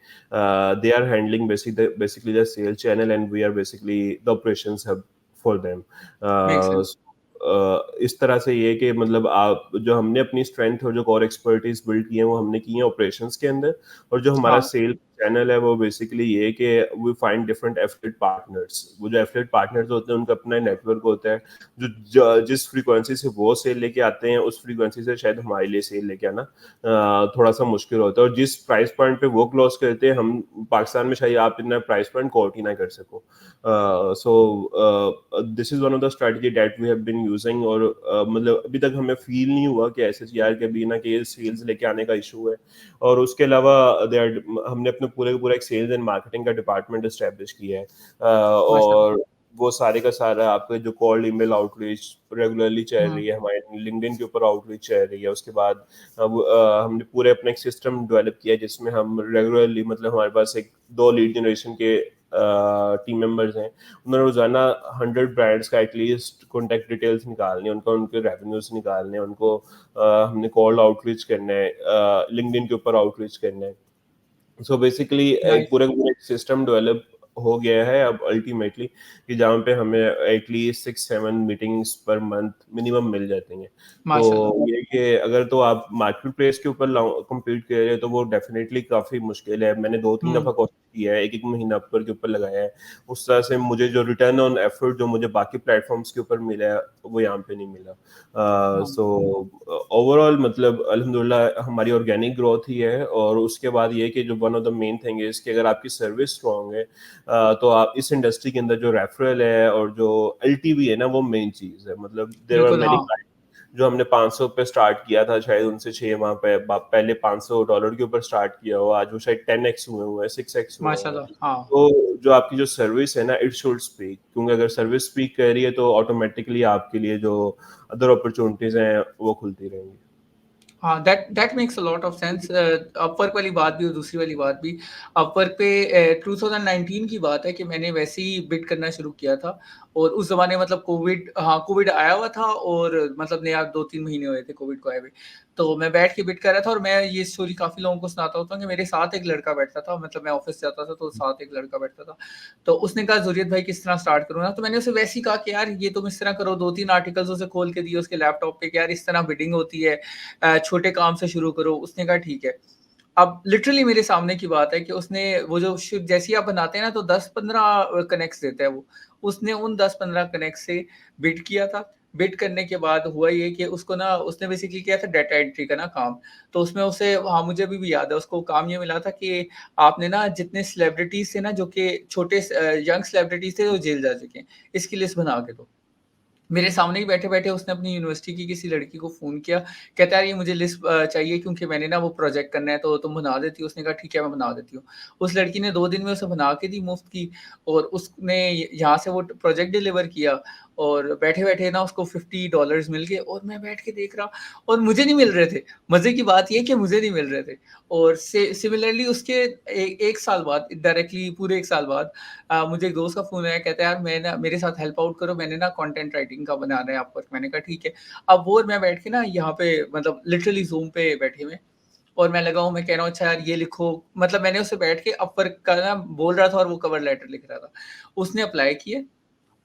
They are handling basically the sales channel and we are basically the operations hub for them. Make uh, sense. इस तरह से ये कि मतलब आप जो हमने अपनी स्ट्रेंथ और जो कोर एक्सपर्टीज बिल्ड की है वो हमने की है ऑपरेशंस के अंदर, और जो हमारा हाँ सेल चैनल है वो बेसिकली ये कि we find different affiliate partners. वो जो एफिलिएट पार्टनर्स होते हैं उनका अपना नेटवर्क होता है, जिस फ्रीक्वेंसी से वो सेल लेके आते हैं उस फ्रीक्वेंसी से शायद हमारे लिए सेल लेके आना थोड़ा सा मुश्किल होता है, और जिस प्राइस पॉइंट पे वो क्लोज करते हैं हम पाकिस्तान में शायद आप इतना प्राइस पॉइंट कोट ही ना कर सको. So this is one of the strategy that we have been using, और मतलब अभी तक हमें फील नहीं हुआ कि SHR के बिना के सेल्स लेके आने का इशू है. और उसके अलावा हमने अपने पूरे का पूरा एक सेल्स एंड मार्केटिंग का डिपार्टमेंट एस्टेब्लिश किया है. माशाल्लाह। और वो सारे का सारा आपके जो कॉल्ड ईमेल आउटरीच रेगुलरली चल हम्म रही है, हमारे लिंक्डइन के ऊपर आउटरीच चल रही है. उसके बाद अब हमने पूरे अपने एक सिस्टम डेवलप किया है जिसमें हम रेगुलरली, मतलब हमारे पास एक 2 लीड जनरेशन के टीम मेंबर्स हैं, उन्होंने रोजाना 100 ब्रांड्स का एटलीस्ट कॉन्टैक्ट डिटेल्स निकालने, उनको उनके रेवेन्यूज निकालने, उनको हमने कॉल आउटरीच करना है, लिंक्डइन के ऊपर आउटरीच करना है. सो बेसिकली एक नाइस। पूरा का पूरा एक सिस्टम डेवलप हो गया है अब अल्टीमेटली, कि जहाँ पे हमें at least 6-7 meetings per month minimum मिल जाती हैं। तो माशाल्लाह। ये कि अगर तो आप मार्केट प्लेस के ऊपर कम्पीट कर रहे हैं तो वो डेफिनेटली काफ़ी मुश्किल है। मैंने 2-3 हुँ, दफ़ा कोशिश किया है, 1-1 महीना अपवर्क के ऊपर लगाया है। उस तरह से मुझे जो रिटर्न ऑन एफर्ट जो मुझे बाकी प्लेटफॉर्म्स के ऊपर मिला है, वो यहाँ पे नहीं मिला। हाँ, सो ओवरऑल मतलब अल्हम्दुलिल्लाह हमारी ऑर्गेनिक ग्रोथ ही है, और उसके बाद ये कि जो one of the main thing is कि अगर आपकी सर्विस स्ट्रॉन्ग है, तो आप इस इंडस्ट्री के अंदर जो रेफरल है और जो एलटीवी है ना, वो मेन चीज़ है। मतलब देयर आर बिल्कुल मेनी हाँ, जो हमने 500 पे स्टार्ट किया था, शायद उनसे 6 माह पे पहले $500 के ऊपर स्टार्ट किया हो, आज वो शायद 10x हुए हैं, 6x हुए हैं। माशाल्लाह, हाँ। तो जो आपकी जो सर्विस है ना, इट शुड स्पीक, क्योंकि अगर सर्विस स्पीक कर रही है तो ऑटोमेटिकली आपके लिए जो अदर अपॉर्चुनिटीज हैं वो खुलती रहेंगी। हाँ, that that makes a lot of sense. Upwork वाली बात भी और दूसरी वाली बात भी। अपवर्क पे 2019 की बात है कि मैंने वैसे ही बिड करना शुरू किया था और उस ज़माने मतलब कोविड, हाँ, कोविड आया हुआ था और मतलब नया 2-3 महीने हुए थे कोविड को आए हुए। तो मैं बैठ के बिड कर रहा था और मैं ये स्टोरी काफ़ी लोगों को सुनाता होता हूँ कि मेरे साथ एक लड़का बैठता था, मतलब मैं ऑफ़िस जाता था तो साथ एक लड़का बैठता था। तो उसने कहा, "ज़ुरैद भाई किस तरह स्टार्ट करूँ ना?" तो मैंने उसे वैसे ही कहा कि यार ये तुम इस तरह करो, 2-3 आर्टिकल्स उसे खोल के दिए उसके लैपटॉप पे कि यार इस तरह बिडिंग होती है, छोटे काम से शुरू करो। उसने कहा ठीक है। अब लिटरली मेरे सामने की बात है कि उसने वो जो जैसे ही आप बनाते हैं ना तो 10-15 कनेक्ट्स देता है वो। उसने उन 10-15 कनेक्ट से बिड किया था। बिड करने के बाद हुआ ये कि उसको ना उसने बेसिकली किया था डाटा एंट्री का ना काम। तो उसमें उसे, हाँ, मुझे अभी भी याद है, उसको काम ये मिला था कि आपने ना जितने सेलिब्रिटीज़ थे ना जो कि छोटे यंग सेलिब्रिटीज़ थे जो जेल जा चुके हैं, इसकी लिस्ट बना के दो। मेरे सामने ही बैठे-बैठे उसने अपनी यूनिवर्सिटी की किसी लड़की को फ़ोन किया, कहता है यार ये मुझे लिस्ट चाहिए क्योंकि मैंने ना वो प्रोजेक्ट करना है तो तुम बना देती हो? उसने कहा ठीक है मैं बना देती हूँ। उस लड़की ने 2 दिन में उसे बना के दी मुफ़्त की और उसने यहाँ से वो प्रोजेक्ट डिलीवर किया और बैठे-बैठे ना उसको $50 मिल गए और मैं बैठ के देख रहा और मुझे नहीं मिल रहे थे। मज़े की बात ये है कि मुझे नहीं मिल रहे थे और सिमिलरली उसके 1 साल बाद डायरेक्टली पूरे 1 साल बाद मुझे एक दोस्त का फ़ोन आया, कहता है यार मैं ना मेरे साथ हेल्प आउट करो, मैंने ना कंटेंट राइटिंग का बनाना है अपवर्क। मैंने कहा ठीक है। अब वो और मैं बैठ के ना यहाँ पे मतलब लिटरली ज़ूम पे बैठे हुए हैं और मैं लगा हूँ, मैं कह रहा हूँ अच्छा यार ये लिखो, मतलब मैंने उससे बैठ के अपवर्क का ना बोल रहा था और वो कवर लेटर लिख रहा था। उसने अप्लाई किए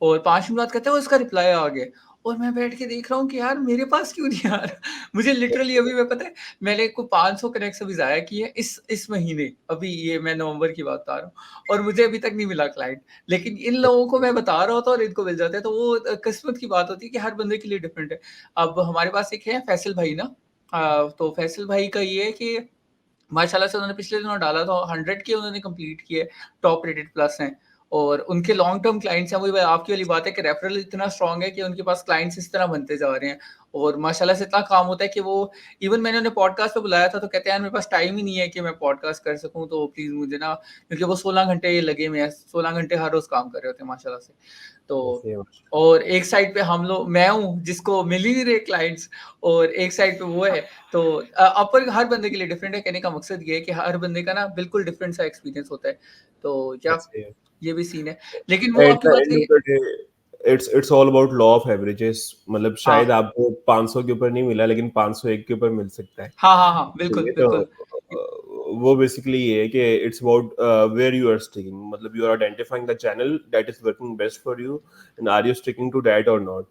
और 5 मिनट बाद कहता है उसका रिप्लाई आ गया और मैं बैठ के देख रहा हूँ कि यार मेरे पास क्यों नहीं आ रहा? मुझे लिटरली अभी मैं पता है मैंने को 500 कनेक्ट्स अभी ज़ाया किए हैं इस महीने, अभी ये मैं नवंबर की बात बता रहा हूँ और मुझे अभी तक नहीं मिला क्लाइंट। लेकिन इन लोगों को मैं बता रहा होता और इनको मिल जाता है, तो वो किस्मत की बात होती है कि हर बंदे के लिए डिफरेंट है। अब हमारे पास एक है फैसल भाई ना, तो फैसल भाई का ये है कि माशाल्लाह से उन्होंने पिछले दिनों डाला था 100 के उन्होंने कंप्लीट किए, टॉप रेटेड प्लस हैं और उनके लॉन्ग टर्म क्लाइंट्स हैं। वही आपकी वाली बात है कि रेफरल इतना स्ट्रॉन्ग है कि उनके पास क्लाइंट्स इस तरह बनते जा रहे हैं और माशाल्लाह से इतना काम होता है कि वो इवन मैंने उन्हें पॉडकास्ट पे बुलाया था तो कहते हैं यार मेरे पास टाइम ही नहीं है कि मैं पॉडकास्ट कर सकूँ, तो प्लीज़ मुझे ना, क्योंकि वो 16 घंटे लगे हुए हैं, 16 घंटे हर रोज़ काम कर रहे होते हैं माशाल्लाह से। तो और एक साइड पे हम लोग, मैं हूँ जिसको मिल ही नहीं रहे क्लाइंट्स और एक साइड पे वो है। तो अपर हर बंदे के लिए डिफरेंट है। कहने का मकसद ये है कि हर बंदे का ना बिल्कुल डिफरेंट सा एक्सपीरियंस होता है। तो या ये भी सीन है। लेकिन वो एट आपकी द बात एंड सही ऑफ है। The day it's all about law of averages. मतलब शायद हाँ। आपको 500 के ऊपर नहीं मिला, लेकिन 501 के ऊपर मिल सकता है। हाँ, हाँ, हाँ। ठीक बिल्कुल, है, तो बिल्कुल। वो बेसिकली ये है कि it's about where you are sticking. मतलब you are identifying the channel that is working best for you, and are you sticking to that or not.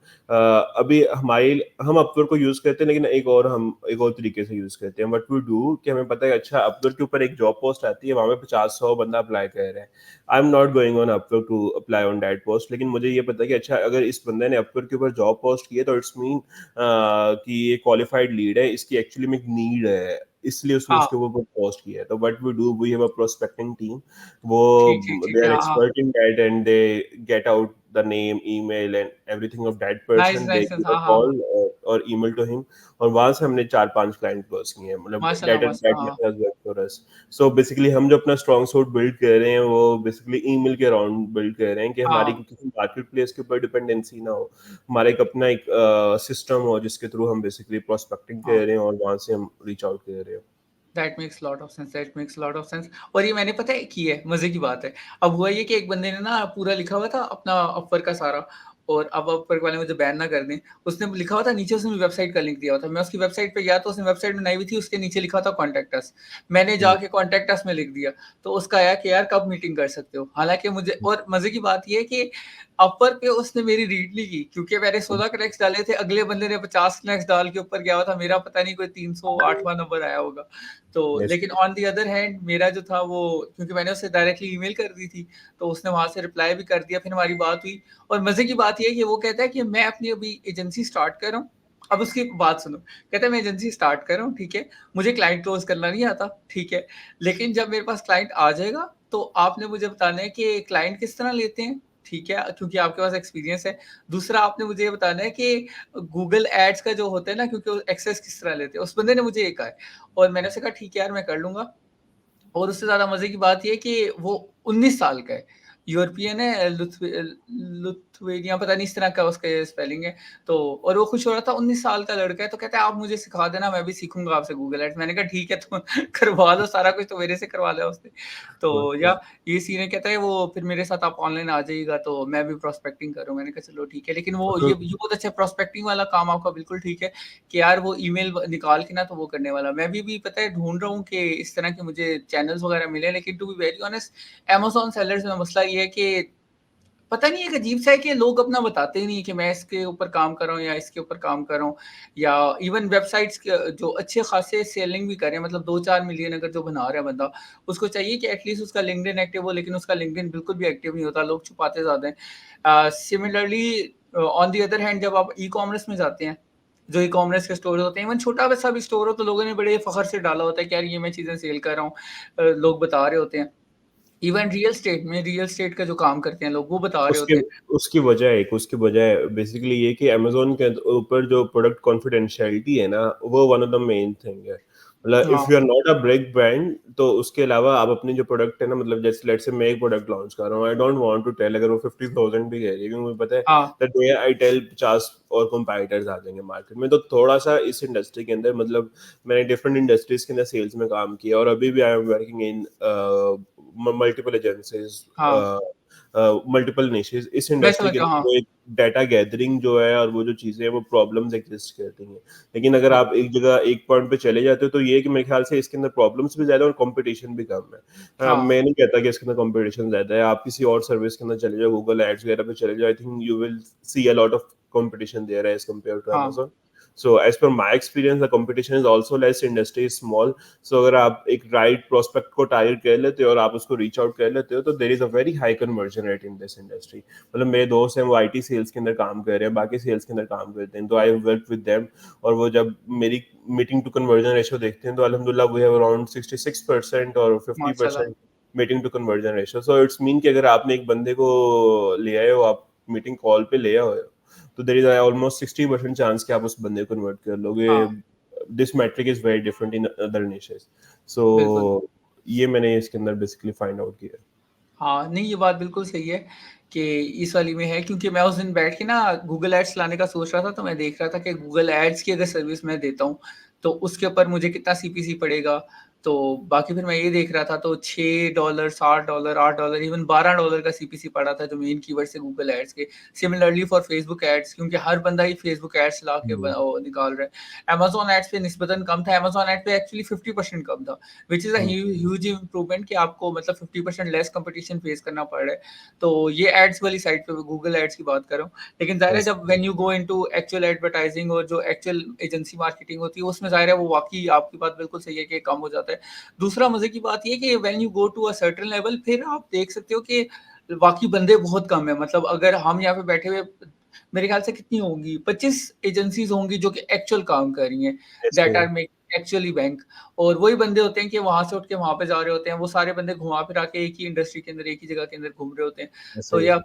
अभी हमारे हम अपवर्क को यूज करते हैं, लेकिन हम एक और तरीके से यूज करते हैं। व्हाट वी डू कि हमें पता है अच्छा अपवर्क के ऊपर एक जॉब पोस्ट आती है, वहां पे 50-100 बंदा अप्लाई कर रहा है। I am not going on Upwork to apply on that post, लेकिन मुझे ये पता है कि अच्छा अगर इस बंदे ने अपवर्क के ऊपर जॉब पोस्ट की है तो इट्स मीन कि ये क्वालिफाइड लीड है, इसकी एक्चुअली में एक नीड है, इसलिए उसने हाँ, उसके ऊपर पोस्ट किया है। तो what we do, we have a prospecting team. वो ठीक, ठीक, ठीक दे है। आर हाँ, हाँ। Expert in that and they get out the name, email and everything of that nice, person. They nice, nice. Give a हाँ, हाँ, हाँ। कॉल और ईमेल टू हिम, और वहां से हमने 4-5 क्लाइंट क्लोज किए हैं। मतलब माशाल्लाह, दैट माशाल्लाह। हाँ, method has worked for us. So basically हम जो अपना स्ट्रॉन्ग सूट बिल्ड कर रहे हैं वो बेसिकली ईमेल के अराउंड बिल्ड कर रहे हैं, कि हमारी हाँ, किसी मार्केट प्लेस के ऊपर डिपेंडेंसी ना हो। हमारा एक अपना एक सिस्टम हो जिसके थ्रू हम बेसिकली प्रोस्पेक्टिंग हाँ। कर रहे हैं और वहां से हम रीच आउट कर रहे हैं। That makes lot of sense, that makes lot of sense. और ये मैंने पता है की है, मज़े की बात है। अब हुआ ये कि एक बंदे ने ना पूरा लिखा हुआ था अपना अपवर्क का सारा और अब ऊपर वाले मुझे बैन ना कर दें। उसने लिखा हुआ था नीचे, उसने वेबसाइट का लिंक दिया हुआ था। मैं उसकी वेबसाइट पे गया तो उसने वेबसाइट बनाई हुई थी, उसके नीचे लिखा था कॉन्टैक्ट अस। मैंने जाके कॉन्टैक्ट अस में लिख दिया, तो उसका आया कि यार कब मीटिंग कर सकते हो? हालाँकि मुझे, और मज़े की बात ये है कि अपर पे उसने मेरी रीड नहीं की, क्योंकि मैंने 16 कनेक्ट्स डाले थे, अगले बंदे ने 50 कनेक्ट्स डाल के ऊपर गया हुआ था, मेरा पता नहीं कोई 308वां नंबर आया होगा। तो Yes. लेकिन ऑन द अदर हैंड मेरा जो था वो, क्योंकि मैंने उसे डायरेक्टली ईमेल कर दी थी, तो उसने वहाँ से रिप्लाई भी कर दिया, फिर हमारी बात हुई। और मज़े की बात ये है कि वो कहता है कि मैं अपनी अभी एजेंसी स्टार्ट कर रहा हूँ। अब उसकी बात सुनो, कहता है मैं एजेंसी स्टार्ट कर रहा हूँ, ठीक है, मुझे क्लाइंट क्लोज़ करना नहीं आता, ठीक है, लेकिन जब मेरे पास क्लाइंट आ जाएगा, तो आपने मुझे बताना है कि क्लाइंट किस तरह लेते हैं, ठीक है, क्योंकि आपके पास एक्सपीरियंस है। दूसरा आपने मुझे ये बताना है कि गूगल एड्स का जो होता है ना, क्योंकि वो एक्सेस किस तरह लेते हैं, उस बंदे ने मुझे ये कहा है। और मैंने उससे कहा ठीक है यार, मैं कर लूँगा। और उससे ज़्यादा मज़े की बात ये है कि वो 19 साल का है, यूरोपियन है, लुथवेनिया, पता नहीं इस तरह का उसका स्पेलिंग है। तो और वो खुश हो रहा था, 19 साल का लड़का है, तो कहता है आप मुझे सिखा देना, मैं भी सीखूँगा आपसे गूगल एड्स। मैंने कहा ठीक है, तुम करवा लो सारा कुछ, तो मेरे से करवा लिया उसने। तो या Okay. ये सीन है, कहता है वो फिर मेरे साथ आप ऑनलाइन आ जाइएगा, तो मैं भी प्रोस्पेक्टिंग करूँ। मैंने कहा चलो ठीक है, लेकिन वो तो ये बहुत अच्छा प्रोस्पेक्टिंग वाला काम आपका बिल्कुल ठीक है कि यार वो ईमेल निकाल के ना, तो वो करने वाला। मैं भी पता है ढूँढ रहा हूँ कि इस तरह के मुझे चैनल्स वगैरह मिले, लेकिन to be very honest Amazon sellers में मसला ये है कि पता नहीं, एक अजीब-सा है कि लोग अपना बताते ही नहीं है कि मैं इसके ऊपर काम कर रहा हूँ या इसके ऊपर काम कर रहा हूँ, या इवन वेबसाइट्स के जो अच्छे खासे सेलिंग भी कर रहे हैं, मतलब 2-4 मिलियन अगर जो बना रहा है बंदा, उसको चाहिए कि एटलीस्ट उसका लिंक्डइन एक्टिव हो, लेकिन उसका लिंक्डइन बिल्कुल भी एक्टिव नहीं होता, लोग छुपाते ज़्यादा हैं। Similarly on the other hand जब आप ई-कॉमर्स में जाते हैं, जो ई-कॉमर्स के स्टोर होते हैं, इवन छोटा-सा भी स्टोर हो, तो लोगों ने बड़े फ़ख्र से डाला होता है कि यार ये मैं चीज़ें सेल कर रहा हूँ। लोग बता रहे होते हैं। इवन रियल एस्टेट का जो काम करते हैं लोग, वो बता रहे उसके होते हैं। उसकी वजह बेसिकली ये कि अमेज़न के ऊपर जो प्रोडक्ट कॉन्फिडेंशियलिटी है ना, वो one of the main thing है। मतलब हाँ, if you are not a big brand, तो उसके अलावा आप अपनी जो प्रोडक्ट है ना, मतलब जैसे लेट्स से मैं एक प्रोडक्ट लॉन्च कर रहा हूँ, I don't want to tell अगर वो 50,000 भी कह रही है, क्योंकि मुझे पता है हाँ, दैट डे आई टेल 50 और कंपटीटर्स आ जाएंगे मार्केट में। तो थोड़ा सा इस इंडस्ट्री के अंदर, मतलब मैंने डिफरेंट इंडस्ट्रीज के अंदर सेल्स में काम किया, और अभी भी I am working in multiple agencies, हाँ, मल्टीपल निशेस इस मैं इंडस्ट्री समझ के गया, हाँ, अंदर। वो एक डाटा गैदरिंग जो है और वो जो चीजें हैं, वो प्रॉब्लम्स एग्जिस्ट करती हैं। लेकिन अगर हाँ, आप एक जगह एक पॉइंट पे चले जाते हो, तो ये है कि मेरे ख्याल से इसके अंदर प्रॉब्लम्स भी ज्यादा और कंपटीशन भी कम है। हाँ, मैं नहीं कहता कि इसके अंदर कंपटीशन ज्यादा है। आप किसी और सर्विस के अंदर चले जाओ, गूगल एड्स वगैरह पे चले जाओ, आई think you will see a lot of competition there as compared to हाँ, Amazon. So as per my experience, the competition is also less, industry is small. So अगर आप एक राइट प्रोस्पेक्ट को टारगेट कर लेते हो और आप उसको रीच आउट कर लेते हो, तो there is a very high conversion rate in this industry. मतलब मेरे दोस्त हैं, वो आईटी सेल्स के अंदर काम कर रहे हैं, बाकी सेल्स के अंदर काम करते हैं, तो आई वर्क विद देम। और वो जब मेरी मीटिंग टू कन्वर्जन रेशियो देखते हैं, तो अल्हम्दुलिल्लाह वी हैव अराउंड 66% और माशाल्लाह, 50% meeting to conversion ratio. So it's mean कि अगर आपने एक बंदे को ले आए हो, आप मीटिंग कॉल पे ले आए हो, तो देयर इज ऑलमोस्ट 60% चांस कि आप उस बंदे को कन्वर्ट कर लोगे। हाँ, this metric is very different in other niches. So बिल्कुल। ये मैंने इसके अंदर बेसिकली फाइंड आउट किया। हाँ, नहीं ये बात बिल्कुल सही है कि इस वाली में है, क्योंकि मैं उस दिन बैठ के ना गूगल एड्स चलाने का सोच रहा था, तो मैं देख रहा था कि गूगल एड्स की अगर सर्विस मैं देता हूँ, तो उसके ऊपर मुझे कितना सीपीसी पड़ेगा। तो बाकी फिर मैं ये देख रहा था, तो $6, $7, $8, इवन $12 का सीपीसी पड़ा था जो मेन कीवर्ड से गूगल एड्स के। सिमिलरली फॉर फेसबुक एड्स, क्योंकि हर बंदा ही फेसबुक एड्स चला के हम्म। वो निकाल रहा है। अमेज़न एड्स पे निस्बतन कम था, अमेज़न एड पे एक्चुअली 50% कम था। Which is a huge improvement कि आपको मतलब 50% लेस कंपटीशन फेस करना पड़ रहा है। तो ये एड्स वाली साइड पे गूगल एड्स की बात कर रहा हूँ। लेकिन ज़ाहिर है Yes. जब when you go into actual advertising और जो एक्चुअल एजेंसी मार्केटिंग होती है, उसमें ज़ाहिर है वो वाक़ई आपकी बात बिल्कुल सही है कि कम हो जाता है। दूसरा मज़े की बात ये है कि when you go to a certain level, फिर आप देख सकते हो कि वाक़ई बंदे बहुत कम है। मतलब अगर हम यहाँ पे बैठे हुए, मेरे ख्याल से कितनी होंगी, 25 एजेंसीज़ होंगी जो कि एक्चुअल काम कर रही हैं, Yes, that sir. Are making actually bank. और वही बंदे होते हैं कि वहाँ से उठ के वहाँ पे जा रहे होते हैं। वो सारे बंदे घुमा फिरा के एक ही इंडस्ट्री के अंदर, एक ही जगह के अंदर घूम रहे होते हैं। Yes, तो sir. या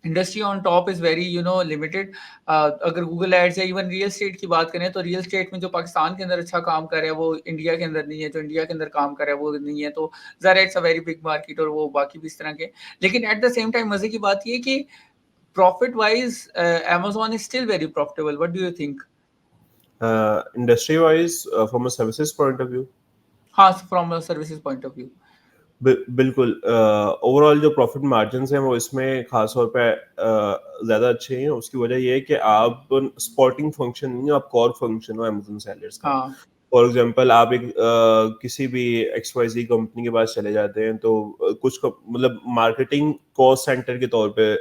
industry on top is very limited. अगर गूगल एड्स या इवन रियल एस्टेट की बात करें, तो रियल एस्टेट में जो पाकिस्तान के अंदर अच्छा काम कर रहा है, वो इंडिया के अंदर नहीं है, जो इंडिया के अंदर काम कर रहा है, वो नहीं है। तो ज़ाहिर है it's a very big market, और वो बाकी भी इस तरह के। लेकिन एट द सेम टाइम मज़े की बात ये है कि profit wise Amazon is still very profitable. What do you think? Industry wise, from a services point of view, हाँ, from a services point of view. बिल्कुल ओवरऑल जो प्रॉफिट मार्जिन्स हैं वो इसमें खास तौर पे ज़्यादा अच्छे हैं। उसकी वजह ये है कि आप स्पॉटिंग फंक्शन नहीं हो, आप कोर फंक्शन हो अमेज़न सेलर्स का। हाँ, फॉर एग्जांपल आप एक किसी भी XYZ कंपनी के पास चले जाते हैं तो कुछ मतलब मार्केटिंग कॉस्ट सेंटर के तौर पे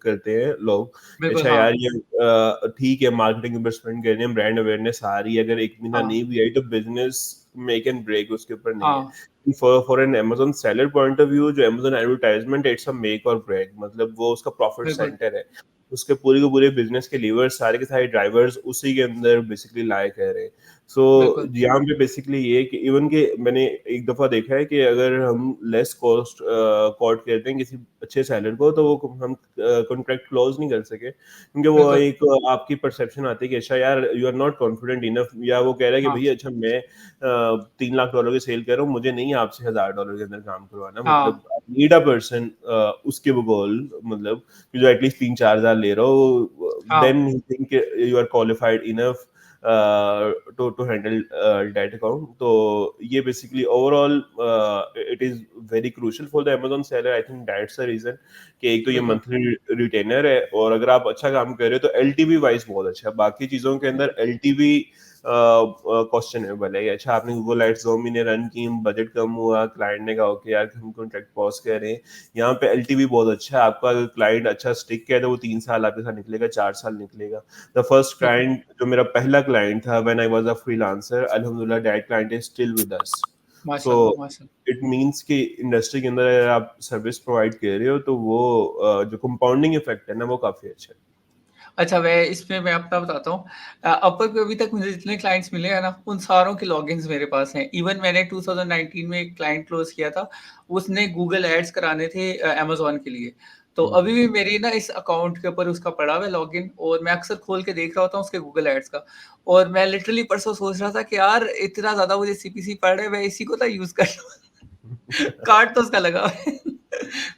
करते हैं लोग। बिल्कुल, अच्छा हाँ, यार ये ठीक है मार्केटिंग इन्वेस्टमेंट कर रहे हैं, ब्रांड अवेयरनेस आ रही है, अगर 1 महीना हाँ, नहीं भी आई तो बिजनेस मेक एंड ब्रेक उसके ऊपर नहीं है। हाँ, for an Amazon seller point of view जो Amazon advertisement it's a make और ब्रेक, मतलब वो उसका प्रॉफिट बिल्कुल, सेंटर है। उसके पूरे के पूरे बिजनेस के लीवर्स सारे के सारे ड्राइवर्स उसी के अंदर बेसिकली लाए कह रहे हैं। सो बिल्कुल, यहाँ पे बेसिकली ये कि इवन के मैंने एक दफा देखा है कि अगर हम लेस कॉस्ट कॉट करते हैं किसी अच्छे सेलर को तो वो हम कॉन्ट्रैक्ट क्लोज नहीं कर सके, क्योंकि वो बिल्कुल, एक आपकी परसेप्शन आती है कि अच्छा यार you are not confident enough, या वो कह रहा है कि हाँ, भैया अच्छा मैं $3 लाख की सेल कर रहा हूँ, मुझे नहीं आपसे $1,000 के अंदर काम करवाना, हाँ, मतलब नीड अ पर्सन उसके बगौल, मतलब कि जो एटलीस्ट 3-4 हजार ले रहा हो, हाँ, then he think you are qualified enough to handle that account. तो ये basically overall it is very crucial for the Amazon seller। I think that's the reason कि एक तो ये बिल्कुल, मंथली रिटेनर है, और अगर आप अच्छा काम कर रहे हो तो एलटीवी वाइज बहुत अच्छा है। बाकी चीजों के अंदर एलटीवी क्वेश्चनेबल है। अच्छा आपने गूगल एड्स 2 महीने रन की, बजट कम हुआ, क्लाइंट ने कहा ओके यार हम कॉन्ट्रैक्ट पॉज कर रहे हैं। यहाँ पे एलटीवी बहुत अच्छा है, आपका अगर क्लाइंट अच्छा स्टिक किया तो वो 3 साल आपके साथ निकलेगा, 4 साल निकलेगा। द फर्स्ट बिल्कुल, क्लाइंट जो मेरा पहला क्लाइंट था when I was a freelancer, अल्हम्दुलिल्लाह that client is still with us. So माशाल्लाह, माशाल्लाह। इट मीन्स कि इंडस्ट्री के अंदर अगर आप सर्विस प्रोवाइड कर रहे हो तो वो जो कंपाउंडिंग इफेक्ट है ना वो काफी अच्छा है। अच्छा, मैं अपना बताता हूँ। अपवर पे अभी तक मुझे जितने क्लाइंट्स मिले हैं ना, उन सारों के लॉगिन्स मेरे पास हैं। इवन मैंने 2019 में एक क्लाइंट क्लोज़ किया था, उसने गूगल एड्स कराने थे अमेज़न के लिए। तो अभी भी मेरे ना इस अकाउंट के ऊपर उसका पड़ा हुआ है लॉगिन, और मैं अक्सर खोल के देख रहा होता हूँ उसके गूगल एड्स का। और मैं लिटरली परसों सोच रहा था कि यार इतना ज़्यादा मुझे सीपीसी पड़ रहा है, मैं इसी को ना यूज़ कर लूँ। कार्ड तो उसका लगा हुआ है।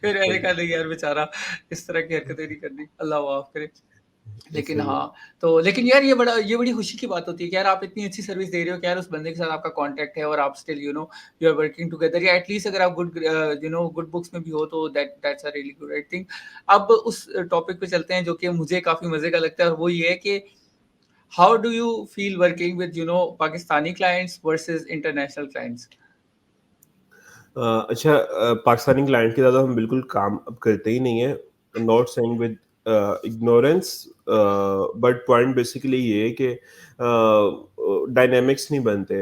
फिर मैंने कहा नहीं यार बेचारा, इस तरह की हरकतें नहीं करनी, अल्लाह माफ़ करे। लेकिन सही है। हाँ, तो लेकिन यार ये बड़ी खुशी की बात होती है कि यार आप इतनी अच्छी सर्विस दे रहे हो कि यार उस बंदे के साथ आपका कॉन्टैक्ट है और आप still you are working together, या एटलीस्ट अगर आप गुड बुक्स में भी हो तो that's a really good I think. अब उस टॉपिक पे चलते हैं जो कि मुझे काफ़ी मज़े का लगता है, और वो ये है कि how do you feel working with Pakistani clients versus international clients? अच्छा पाकिस्तानी क्लाइंट के ज़्यादा हम बिल्कुल काम अब करते ही नहीं है। Not saying with ignorance, but point basically ये है कि डायनामिक्स नहीं बनते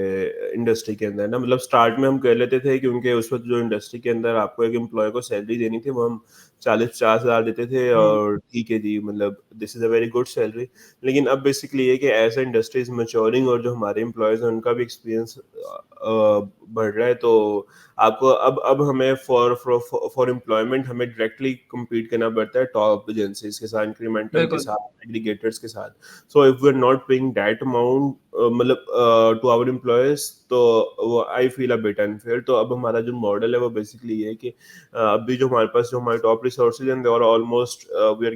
इंडस्ट्री के अंदर ना। मतलब स्टार्ट में हम कर लेते थे क्योंकि उस वक्त जो इंडस्ट्री के अंदर आपको एक एम्प्लॉय को सैलरी देनी थी वो हम 40-50 हज़ार देते थे, हुँ, और ठीक है जी, मतलब this is a very good salary. लेकिन अब बेसिकली ये कि एज इंडस्ट्री इज मच्योरिंग और जो हमारे एम्प्लॉयज़ हैं उनका भी एक्सपीरियंस बढ़ रहा है, तो आपको अब हमें फॉर एम्प्लॉयमेंट हमें डायरेक्टली compete करना पड़ता है टॉप एजेंसीज के साथ, इंक्रीमेंटम के बिल्कुल, साथ, एग्रीगेटर्स के साथ। So if we are not paying that amount मतलब टू आवर एम्प्लॉयर्स, तो वो I feel a bit unfair. तो अब हमारा जो मॉडल है वो बेसिकली ये है कि अभी जो हमारे पास जो हमारे टॉप रिसोर्सेज हैं और almost we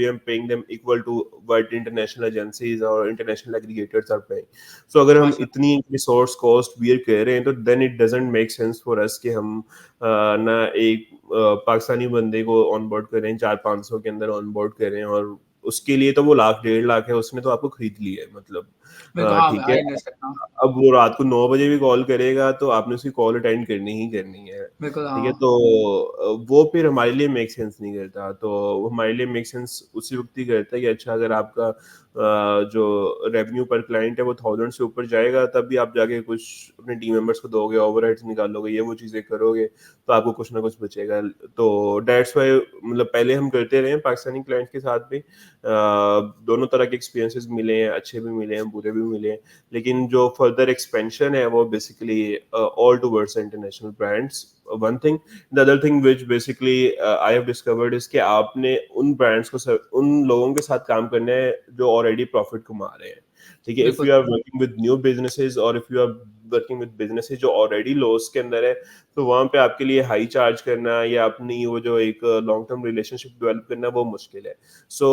are paying them equal to what international agencies और international aggregators are paying. So अगर हम माशाल्लाह, इतनी रिसोर्स कॉस्ट बियर कर रहे हैं तो then it doesn't make sense for us कि हम ना एक पाकिस्तानी बंदे को ऑन बोर्ड करें 400-500 के अंदर ऑन बोर्ड करें, और उसके लिए तो वो 1 लाख 1.5 लाख है, उसने तो आपको खरीद लिया है, मतलब बिल्कुल, हाँ, ठीक है। आई अंडरस्टैंड, हाँ, अब वो रात को 9 बजे भी कॉल करेगा तो आपने उसकी कॉल अटेंड करनी ही करनी है। बिल्कुल, ठीक है, हाँ, तो वो फिर हमारे लिए मेक सेंस नहीं करता। तो वो हमारे लिए मेक सेंस उसी वक्त ही करता है कि अच्छा अगर आपका जो रेवेन्यू पर क्लाइंट है वो 1000 से ऊपर जाएगा तब भी आप जाके कुछ अपने टीम मेंबर्स को दोगे, ओवरहेड्स निकालोगे, ये वो चीज़ें करोगे तो आपको कुछ ना कुछ बचेगा। तो दैट्स व्हाई मतलब पहले हम करते रहे हैं पाकिस्तानी क्लाइंट्स के साथ भी, दोनों तरह के एक्सपीरियंसेस मिले हैं, अच्छे भी मिले हैं, बुरे भी मिले हैं। लेकिन जो फर्दर एक्सपेंशन है वो basically all towards international brands, one thing. The other thing which basically I have discovered is कि आपने उन ब्रांड्स को उन लोगों के साथ काम करना है जो ऑलरेडी प्रॉफिट कमा रहे हैं। ठीक है, इफ बिल्कुल, you are working with new businesses और if you are working with businesses जो ऑलरेडी लॉस के अंदर है, तो वहाँ पे आपके लिए हाई चार्ज करना या अपनी वो जो एक लॉन्ग टर्म रिलेशनशिप डेवलप करना वो मुश्किल है। सो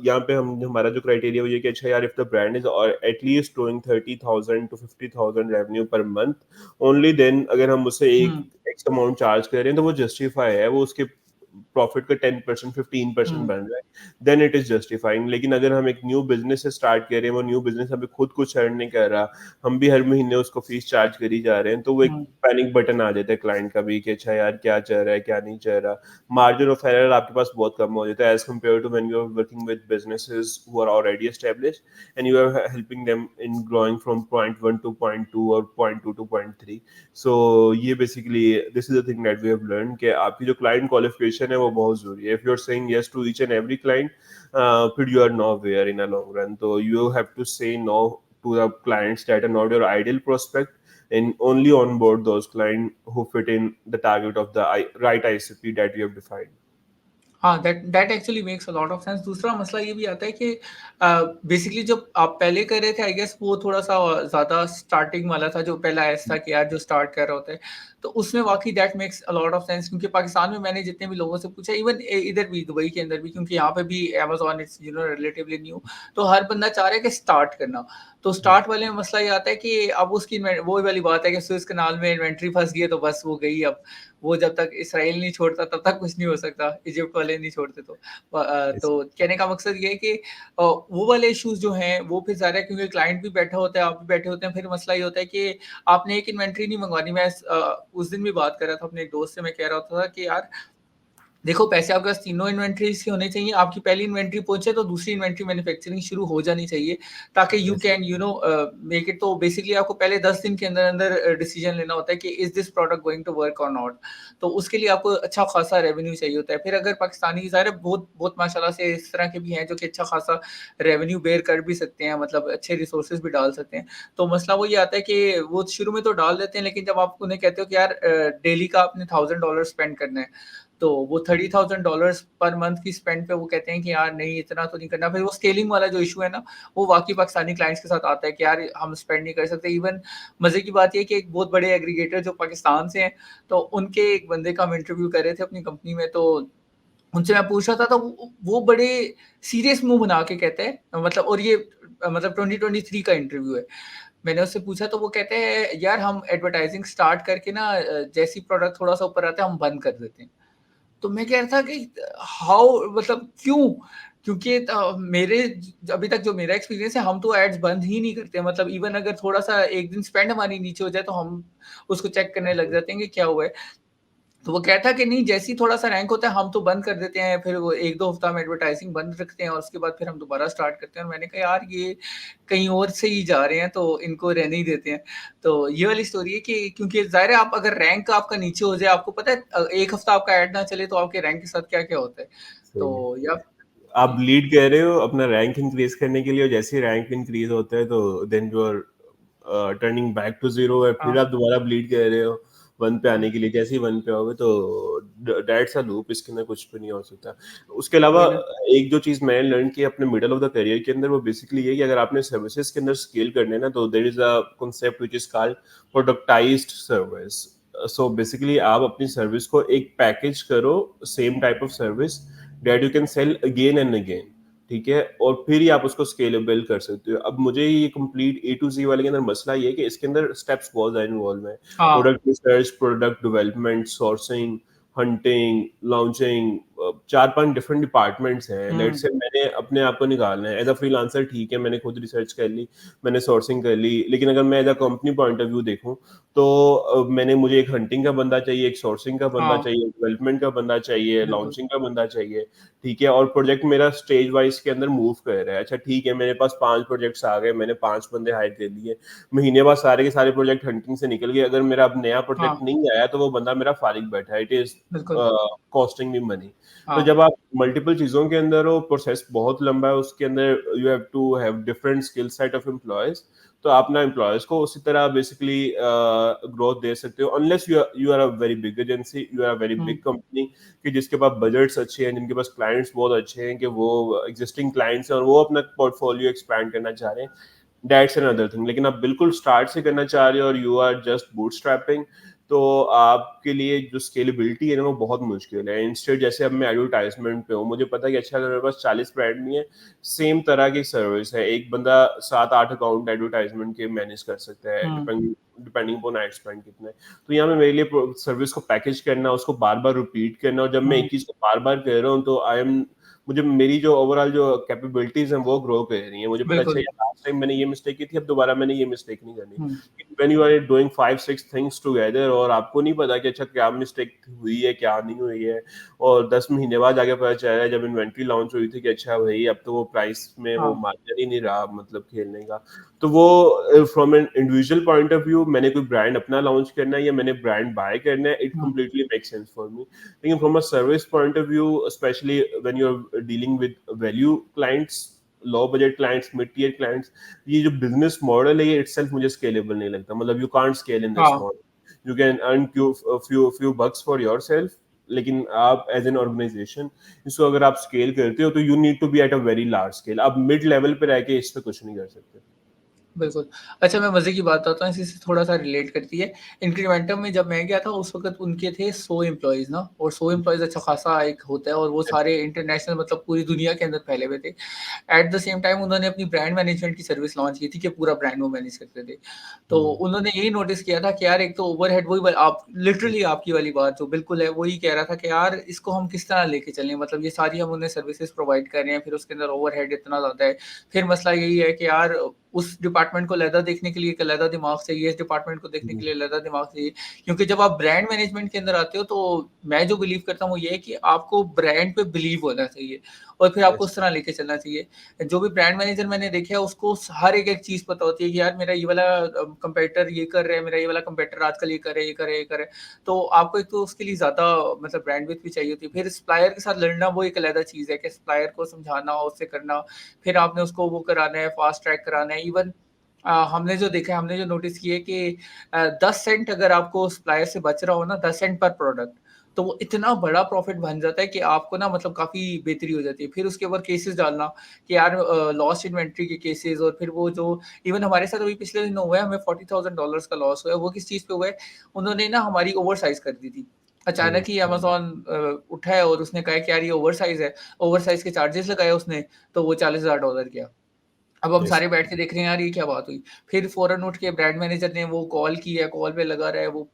यहाँ पे हम हमारा जो क्राइटेरिया वो ये कि अच्छा यार, if the brand is at least doing 30,000 to 50,000 revenue per month, only then अगर हम उससे एक एक्स अमाउंट चार्ज कर रहे हैं तो वो जस्टिफाई है, वो उसके प्रॉफिट का 10% 15% बन रहा है, देन इट इज जस्टिफाइंग। लेकिन अगर हम एक न्यू बिजनेस से स्टार्ट कर रहे हैं, वो न्यू बिजनेस हमें खुद कुछ अर्न नहीं कर रहा, हम भी हर महीने उसको फीस चार्ज करी जा रहे हैं, तो वो एक पैनिक बटन आ जाता है क्लाइंट का भी कि अच्छा यार क्या चल रहा है क्या नहीं चल रहा। मार्जिन ऑफ एरर आपके पास बहुत कम हो जाता है as compare to when you are working with businesses who are already established and you are helping them in growing from point 1 to point 2 और पॉइंट 2 to पॉइंट 3। सो ये basically this is the thing that we have learn कि आपकी जो क्लाइंट क्वालिफिकेशन है वो बहुत जरूरी है। If you are saying yes to each and every client, फिर you are nowhere in a long run. So you have to say no to the clients that are not your ideal prospect and only onboard those clients who fit in the target of the right ICP that you have defined. हाँ, that actually makes a lot of sense. दूसरा मसला ये भी आता है कि बेसिकली जब आप पहले कर रहे थे, आई गेस वो थोड़ा-सा ज़्यादा स्टार्टिंग वाला था, जो पहला एज था कि यार जो स्टार्ट कर रहे होते हैं, तो उसमें वाक़ई that makes a lot of sense. क्योंकि पाकिस्तान में मैंने जितने भी लोगों से पूछा, इवन इधर भी दुबई के अंदर भी, क्योंकि यहाँ पे भी अमेज़न इट्स रिलेटिवली न्यू, तो हर बंदा चाह रहा है कि स्टार्ट करना। तो स्टार्ट वाले में मसला ये आता है कि अब उसकी वो वाली बात है कि सुएज़ कनाल में इन्वेंटरी फँस गई है तो बस वो गई। अब वो जब तक इसराइल नहीं छोड़ता तब तक कुछ नहीं हो सकता, इजिप्ट वाले नहीं छोड़ते तो। Yes. तो कहने का मकसद ये है कि वो वाले इश्यूज़ जो हैं वो फिर ज़्यादा, क्योंकि क्लाइंट भी बैठा होता है, आप भी बैठे होते हैं, फिर मसला ये होता है कि आपने एक इन्वेंटरी नहीं मंगवानी। मैं उस दिन भी बात कर रहा था अपने एक दोस्त से, मैं कह रहा था कि यार देखो, पैसे आपके पास तीनों इन्वेंटरीज़ के होने चाहिए। आपकी पहली इन्वेंटरी पहुँचे तो दूसरी इन्वेंटरी मैन्युफैक्चरिंग शुरू हो जानी चाहिए, ताकि you Yes. Can make it. तो बेसिकली आपको पहले 10 दिन के अंदर-अंदर डिसीजन लेना होता है कि is this product going to work और नॉट। तो उसके लिए आपको अच्छा खासा रेवेन्यू चाहिए होता है। फिर अगर पाकिस्तानी, ज़ाहिर है बहुत बहुत माशाल्लाह से इस तरह के भी हैं जो कि अच्छा खासा रेवेन्यू बेयर कर भी सकते हैं, मतलब अच्छे रिसोर्सेज़ भी डाल सकते हैं। तो मसला वो ये आता है कि वो शुरू में तो डाल देते हैं, लेकिन जब आप उन्हें कहते हो कि यार डेली का आपने $1000 स्पेंड करना है, तो वो $30,000 पर मंथ की स्पेंड पे वो कहते हैं कि यार नहीं, इतना तो नहीं करना। फिर वो स्केलिंग वाला जो इश्यू है ना, वो वाक़ई पाकिस्तानी क्लाइंट्स के साथ आता है कि यार हम स्पेंड नहीं कर सकते। इवन मज़े की बात ये है कि एक बहुत बड़े एग्रीगेटर जो पाकिस्तान से हैं, तो उनके एक बंदे का हम इंटरव्यू कर रहे थे अपनी कंपनी में, तो उनसे मैं पूछ रहा था, तो वो बड़े सीरियस मुँह बना के कहते हैं, मतलब, और ये मतलब 2023 का इंटरव्यू है। मैंने उससे पूछा तो वो कहते हैं, यार हम एडवर्टाइज़िंग स्टार्ट करके ना जैसे ही प्रोडक्ट थोड़ा-सा ऊपर आता है हम बंद कर देते हैं। तो मैं कह रहा था कि हाउ, मतलब क्यों? क्योंकि मेरे अभी तक जो मेरा एक्सपीरियंस है, हम तो एड्स बंद ही नहीं करते। मतलब इवन अगर थोड़ा-सा एक दिन स्पेंड हमारी नीचे हो जाए तो हम उसको चेक करने लग जाते हैं कि क्या हुआ है। तो वो कहता है कि नहीं, जैसे ही थोड़ा-सा रैंक होता है हम तो बंद कर देते हैं, फिर वो 1-2 हफ्ता हम एडवर्टाइज़िंग बंद रखते हैं और उसके बाद फिर हम दोबारा स्टार्ट करते हैं। और मैंने कहा यार ये कहीं और से ही जा रहे हैं, तो इनको रहने ही देते हैं। तो ये वाली स्टोरी है कि क्योंकि ज़ाहिर है, आप अगर रैंक आपका नीचे हो जाए, आपको पता है 1 हफ्ता आपका ऐड ना चले तो आपके रैंक के साथ क्या-क्या होता है। सही है। तो या आप लीड कर रहे हो अपना रैंक इंक्रीज करने के लिए, और जैसे ही रैंक इंक्रीज होता है तो then you are turning back to zero, है फिर हाँ, आप दोबारा ब्लीड कर रहे हो वन पे आने हाँ, के लिए। जैसे ही वन पे आओगे तो दैट्स अ लूप, इसके अंदर कुछ भी नहीं हो सकता। उसके अलावा वही ना। एक जो चीज मैंने लर्न की अपने मिडल ऑफ द करियर के अंदर, वो बेसिकली ये कि अगर आपने सर्विसेज के अंदर स्केल करने ना, तो there is a concept which is called productized service. So basically आप अपनी सर्विस को एक पैकेज करो, same type of service that you can sell again and again, ठीक है, और फिर ही आप उसको स्केलेबल कर सकते हो। अब मुझे ये कंप्लीट ए टू जी वाले के अंदर मसला ये है कि इसके अंदर स्टेप्स बहुत ज्यादा इन्वॉल्व है। हाँ, product research, product development, sourcing, hunting, launching, 4-5 different departments हैं। लेट्स हुँ, से मैंने अपने आप को निकालना है एज अ फ्रीलांसर, ठीक है, मैंने खुद रिसर्च कर ली, मैंने सोर्सिंग कर ली, लेकिन अगर मैं as a company point of view देखूं तो मुझे एक हंटिंग का बंदा चाहिए, एक सोर्सिंग का बंदा हाँ, चाहिए, डेवलपमेंट का बंदा चाहिए, बिल्कुल। लॉन्चिंग का बंदा चाहिए, ठीक है, और प्रोजेक्ट मेरा स्टेज वाइज के अंदर मूव कर रहा है। अच्छा ठीक है, मेरे पास 5 प्रोजेक्ट्स आ गए, मैंने 5 बंदे हायर कर लिए, महीने बाद सारे के सारे प्रोजेक्ट हंटिंग से निकल गए, अगर मेरा अब नया हाँ, प्रोजेक्ट नहीं आया तो वो बंदा मेरा फारिग बैठा है, इट इज बिल्कुल। Costing me money. तो हाँ, जब आप मल्टीपल चीजों के अंदर हो, प्रोसेस बहुत लंबा है, उसके अंदर you have to have different skill set of employees, तो आप ना एम्प्लॉयज को उसी तरह बेसिकली ग्रोथ दे सकते हो, unless you are a very big agency, you are a very hmm, big company कि जिसके पास बजट्स अच्छे हैं, जिनके पास क्लाइंट्स बहुत अच्छे हैं, कि वो एग्जिस्टिंग क्लाइंट्स हैं और वो अपना पोर्टफोलियो एक्सपैंड करना चाह रहे हैं, दैट्स अनदर थिंग। लेकिन आप बिल्कुल स्टार्ट से करना चाह रहे हो और यू आर जस्ट बूटस्ट्रैपिंग, तो आपके लिए जो स्केलेबिलिटी है ना वो बहुत मुश्किल है। इंस्टेड जैसे अब मैं एडवर्टाइजमेंट पे हूँ, मुझे पता है कि अच्छा अगर मेरे पास 40 ब्रांड नहीं है, सेम तरह की सर्विस है, एक बंदा 7-8 अकाउंट एडवर्टाइजमेंट के मैनेज कर सकता है, हुँ, डिपेंडिंग अपॉन एड स्पेंड कितना है। तो यहाँ पे मेरे लिए सर्विस को पैकेज करना, उसको बार बार रिपीट करना, और जब मैं हुँ, एक चीज को बार बार कर रहा हूँ तो आई एम, मुझे मेरी जो ओवरऑल जो कैपेबिलिटीज हैं वो ग्रो कर रही हैं। मुझे पता अच्छा बिल्कुल। यार लास्ट टाइम मैंने ये मिस्टेक की थी, अब दोबारा मैंने ये मिस्टेक नहीं करनी। Hmm, when you are doing 5-6 things together और आपको नहीं पता कि अच्छा क्या मिस्टेक हुई है क्या नहीं हुई है, और 10 महीने बाद आगे पता चला है जब इन्वेंट्री लॉन्च हुई थी कि अच्छा भाई अब तो वो प्राइस में वो हाँ, मार्जिन ही नहीं रहा मतलब खेलने का। तो वो from N individual point of view, मैंने कोई ब्रांड अपना लॉन्च करना है या मैंने ब्रांड बाय करना है, it hmm, completely make sense for me. लेकिन from a service point of view, specially when you are dealing with value clients, low budget clients, mid tier clients, ये जो बिजनेस मॉडल है ये इटसेल्फ मुझे स्केलेबल नहीं लगता। मतलब you can't scale in this हाँ। Model. You can earn few bucks for yourself, लेकिन आप एज एन ऑर्गेनाइजेशन इसको अगर आप स्केल करते हो तो you need to be at a very large scale. आप मिड लेवल पे रह के इस पे कुछ नहीं कर सकते। बिल्कुल। अच्छा मैं मज़े की बात बताता हूँ इसी से थोड़ा-सा रिलेट करती है। इंक्रीमेंटम में जब मैं गया था उस वक़्त उनके थे 100 एम्प्लॉइज़ ना और 100 एम्प्लॉइज़ अच्छा खासा एक होता है और वो सारे इंटरनेशनल मतलब पूरी दुनिया के अंदर फैले हुए थे। एट द सेम टाइम उन्होंने अपनी ब्रांड मैनेजमेंट की सर्विस लॉन्च की थी कि पूरा ब्रांड वो मैनेज करते थे। तो उन्होंने यही नोटिस किया था कि यार एक तो ओवरहेड वही ब आप लिटरली आपकी वाली बात जो बिल्कुल है वही कह रहा था कि यार इसको हम किस तरह लेके चलें? मतलब ये सारी हम उन्हें सर्विसेज़ प्रोवाइड कर रहे हैं, फिर उसके अंदर ओवरहेड इतना ज़्यादा है। फिर मसला यही है कि यार उस डिपार्टमेंट को अलहदा देखने के लिए एक अलहदा दिमाग चाहिए, इस डिपार्टमेंट को देखने के लिए अलहदा दिमाग चाहिए। क्योंकि जब आप ब्रांड मैनेजमेंट के अंदर आते हो तो मैं जो बिलीव करता हूँ वो ये है कि आपको ब्रांड पे बिलीव होना चाहिए और फिर आपको यस। उस तरह लेके चलना चाहिए। जो भी ब्रांड मैनेजर मैंने देखा है उसको हर एक चीज़ पता होती है कि यार मेरा ये वाला कंपेटिटर ये कर रहा है, मेरा ये वाला कंपेटिटर आजकल ये कर रहा है, ये कर रहा है, ये कर रहा है। तो आपको एक तो उसके लिए ज़्यादा मतलब ब्रांडविड्थ भी चाहिए होती है। फिर सप्लायर के साथ लड़ना वो एक अलग चीज़ है कि सप्लायर को समझाना, उससे करना, फिर आपने उसको वो कराना है, फास्ट ट्रैक कराना है। इवन हमने जो देखा है, हमने जो नोटिस किया है कि 10 सेंट अगर आपको सप्लायर से बच रहा हो ना 10 सेंट पर प्रोडक्ट, तो वो इतना बड़ा प्रॉफ़िट बन जाता है कि आपको ना मतलब काफ़ी बेहतरी हो जाती है। फिर उसके ऊपर केसेज़ डालना कि यार लॉस्ट इन्वेंटरी के केसेज़ और फिर वो जो इवन हमारे साथ अभी पिछले दिनों हुआ है, हमें $40,000 का लॉस हुआ है। वो किस चीज़ पे हुआ है? उन्होंने ना हमारी ओवरसाइज़ कर दी थी। अचानक ही अमेज़न उठा है और उसने कहा कि यार ये ओवरसाइज़ है। ओवरसाइज़ के चार्जेज़ लगाए उसने, तो वो $40,000 गया। अब हम यस। सारे बैठ के देख रहे हैं यार ये क्या बात हुई? फिर फ़ौरन उठ के ब्रांड मैनेजर ने वो कॉल की है, कॉल पे लगा रहा है, वो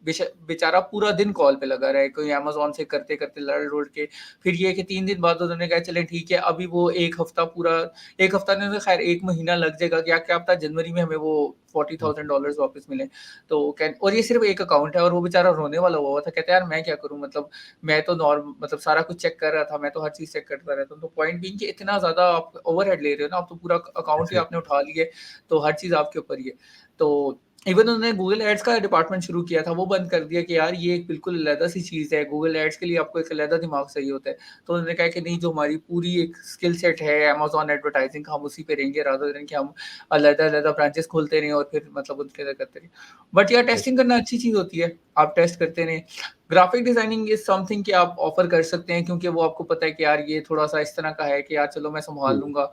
बेचारा पूरा दिन कॉल पे लगा रहा है, कोई अमेज़न से करते-करते लड़-लुड़ के। फिर ये है कि 3 दिन बाद उन्होंने कहा चलें ठीक है, अभी वो 1 हफ्ता पूरा 1 हफ्ता नहीं तो खैर 1 महीना लग जाएगा, क्या पता जनवरी में हमें वो $40,000 वापस मिले। तो कह और ये सिर्फ़ एक अकाउंट है और वो बेचारा रोने वाला हुआ था, कहता है यार मैं क्या करूँ? मतलब मैं तो मतलब सारा कुछ चेक कर रहा था, मैं तो हर चीज़ चेक करता रहता हूँ। तो पॉइंट बीइंग कि इतना ज़्यादा आप ओवरहेड ले रहे हो ना, आप तो पूरा अकाउंट ही आपने उठा लिया है, तो हर चीज़ आपके ऊपर ही है। तो इवन उन्होंने गूगल एड्स का डिपार्टमेंट शुरू किया था, वो बंद कर दिया कि यार ये एक बिल्कुल अलग सी चीज़ है, गूगल एड्स के लिए आपको एक अलग दिमाग चाहिए होता है। तो उन्होंने कहा कि नहीं जो हमारी पूरी एक स्किल सेट है अमेज़न एडवर्टाइज़िंग का हम उसी पे रहेंगे रादर देन कि हम अलग-अलग ब्रांचेस खोलते रहें और फिर मतलब उनके अंदर करते रहें। बट यार टेस्टिंग करना अच्छी चीज़ होती है, आप टेस्ट करते रहें। ग्राफिक डिज़ाइनिंग इज़ समथिंग कि आप ऑफ़र कर सकते हैं क्योंकि वो आपको पता है कि यार ये थोड़ा-सा इस तरह का है कि यार चलो मैं सँभाल लूँगा।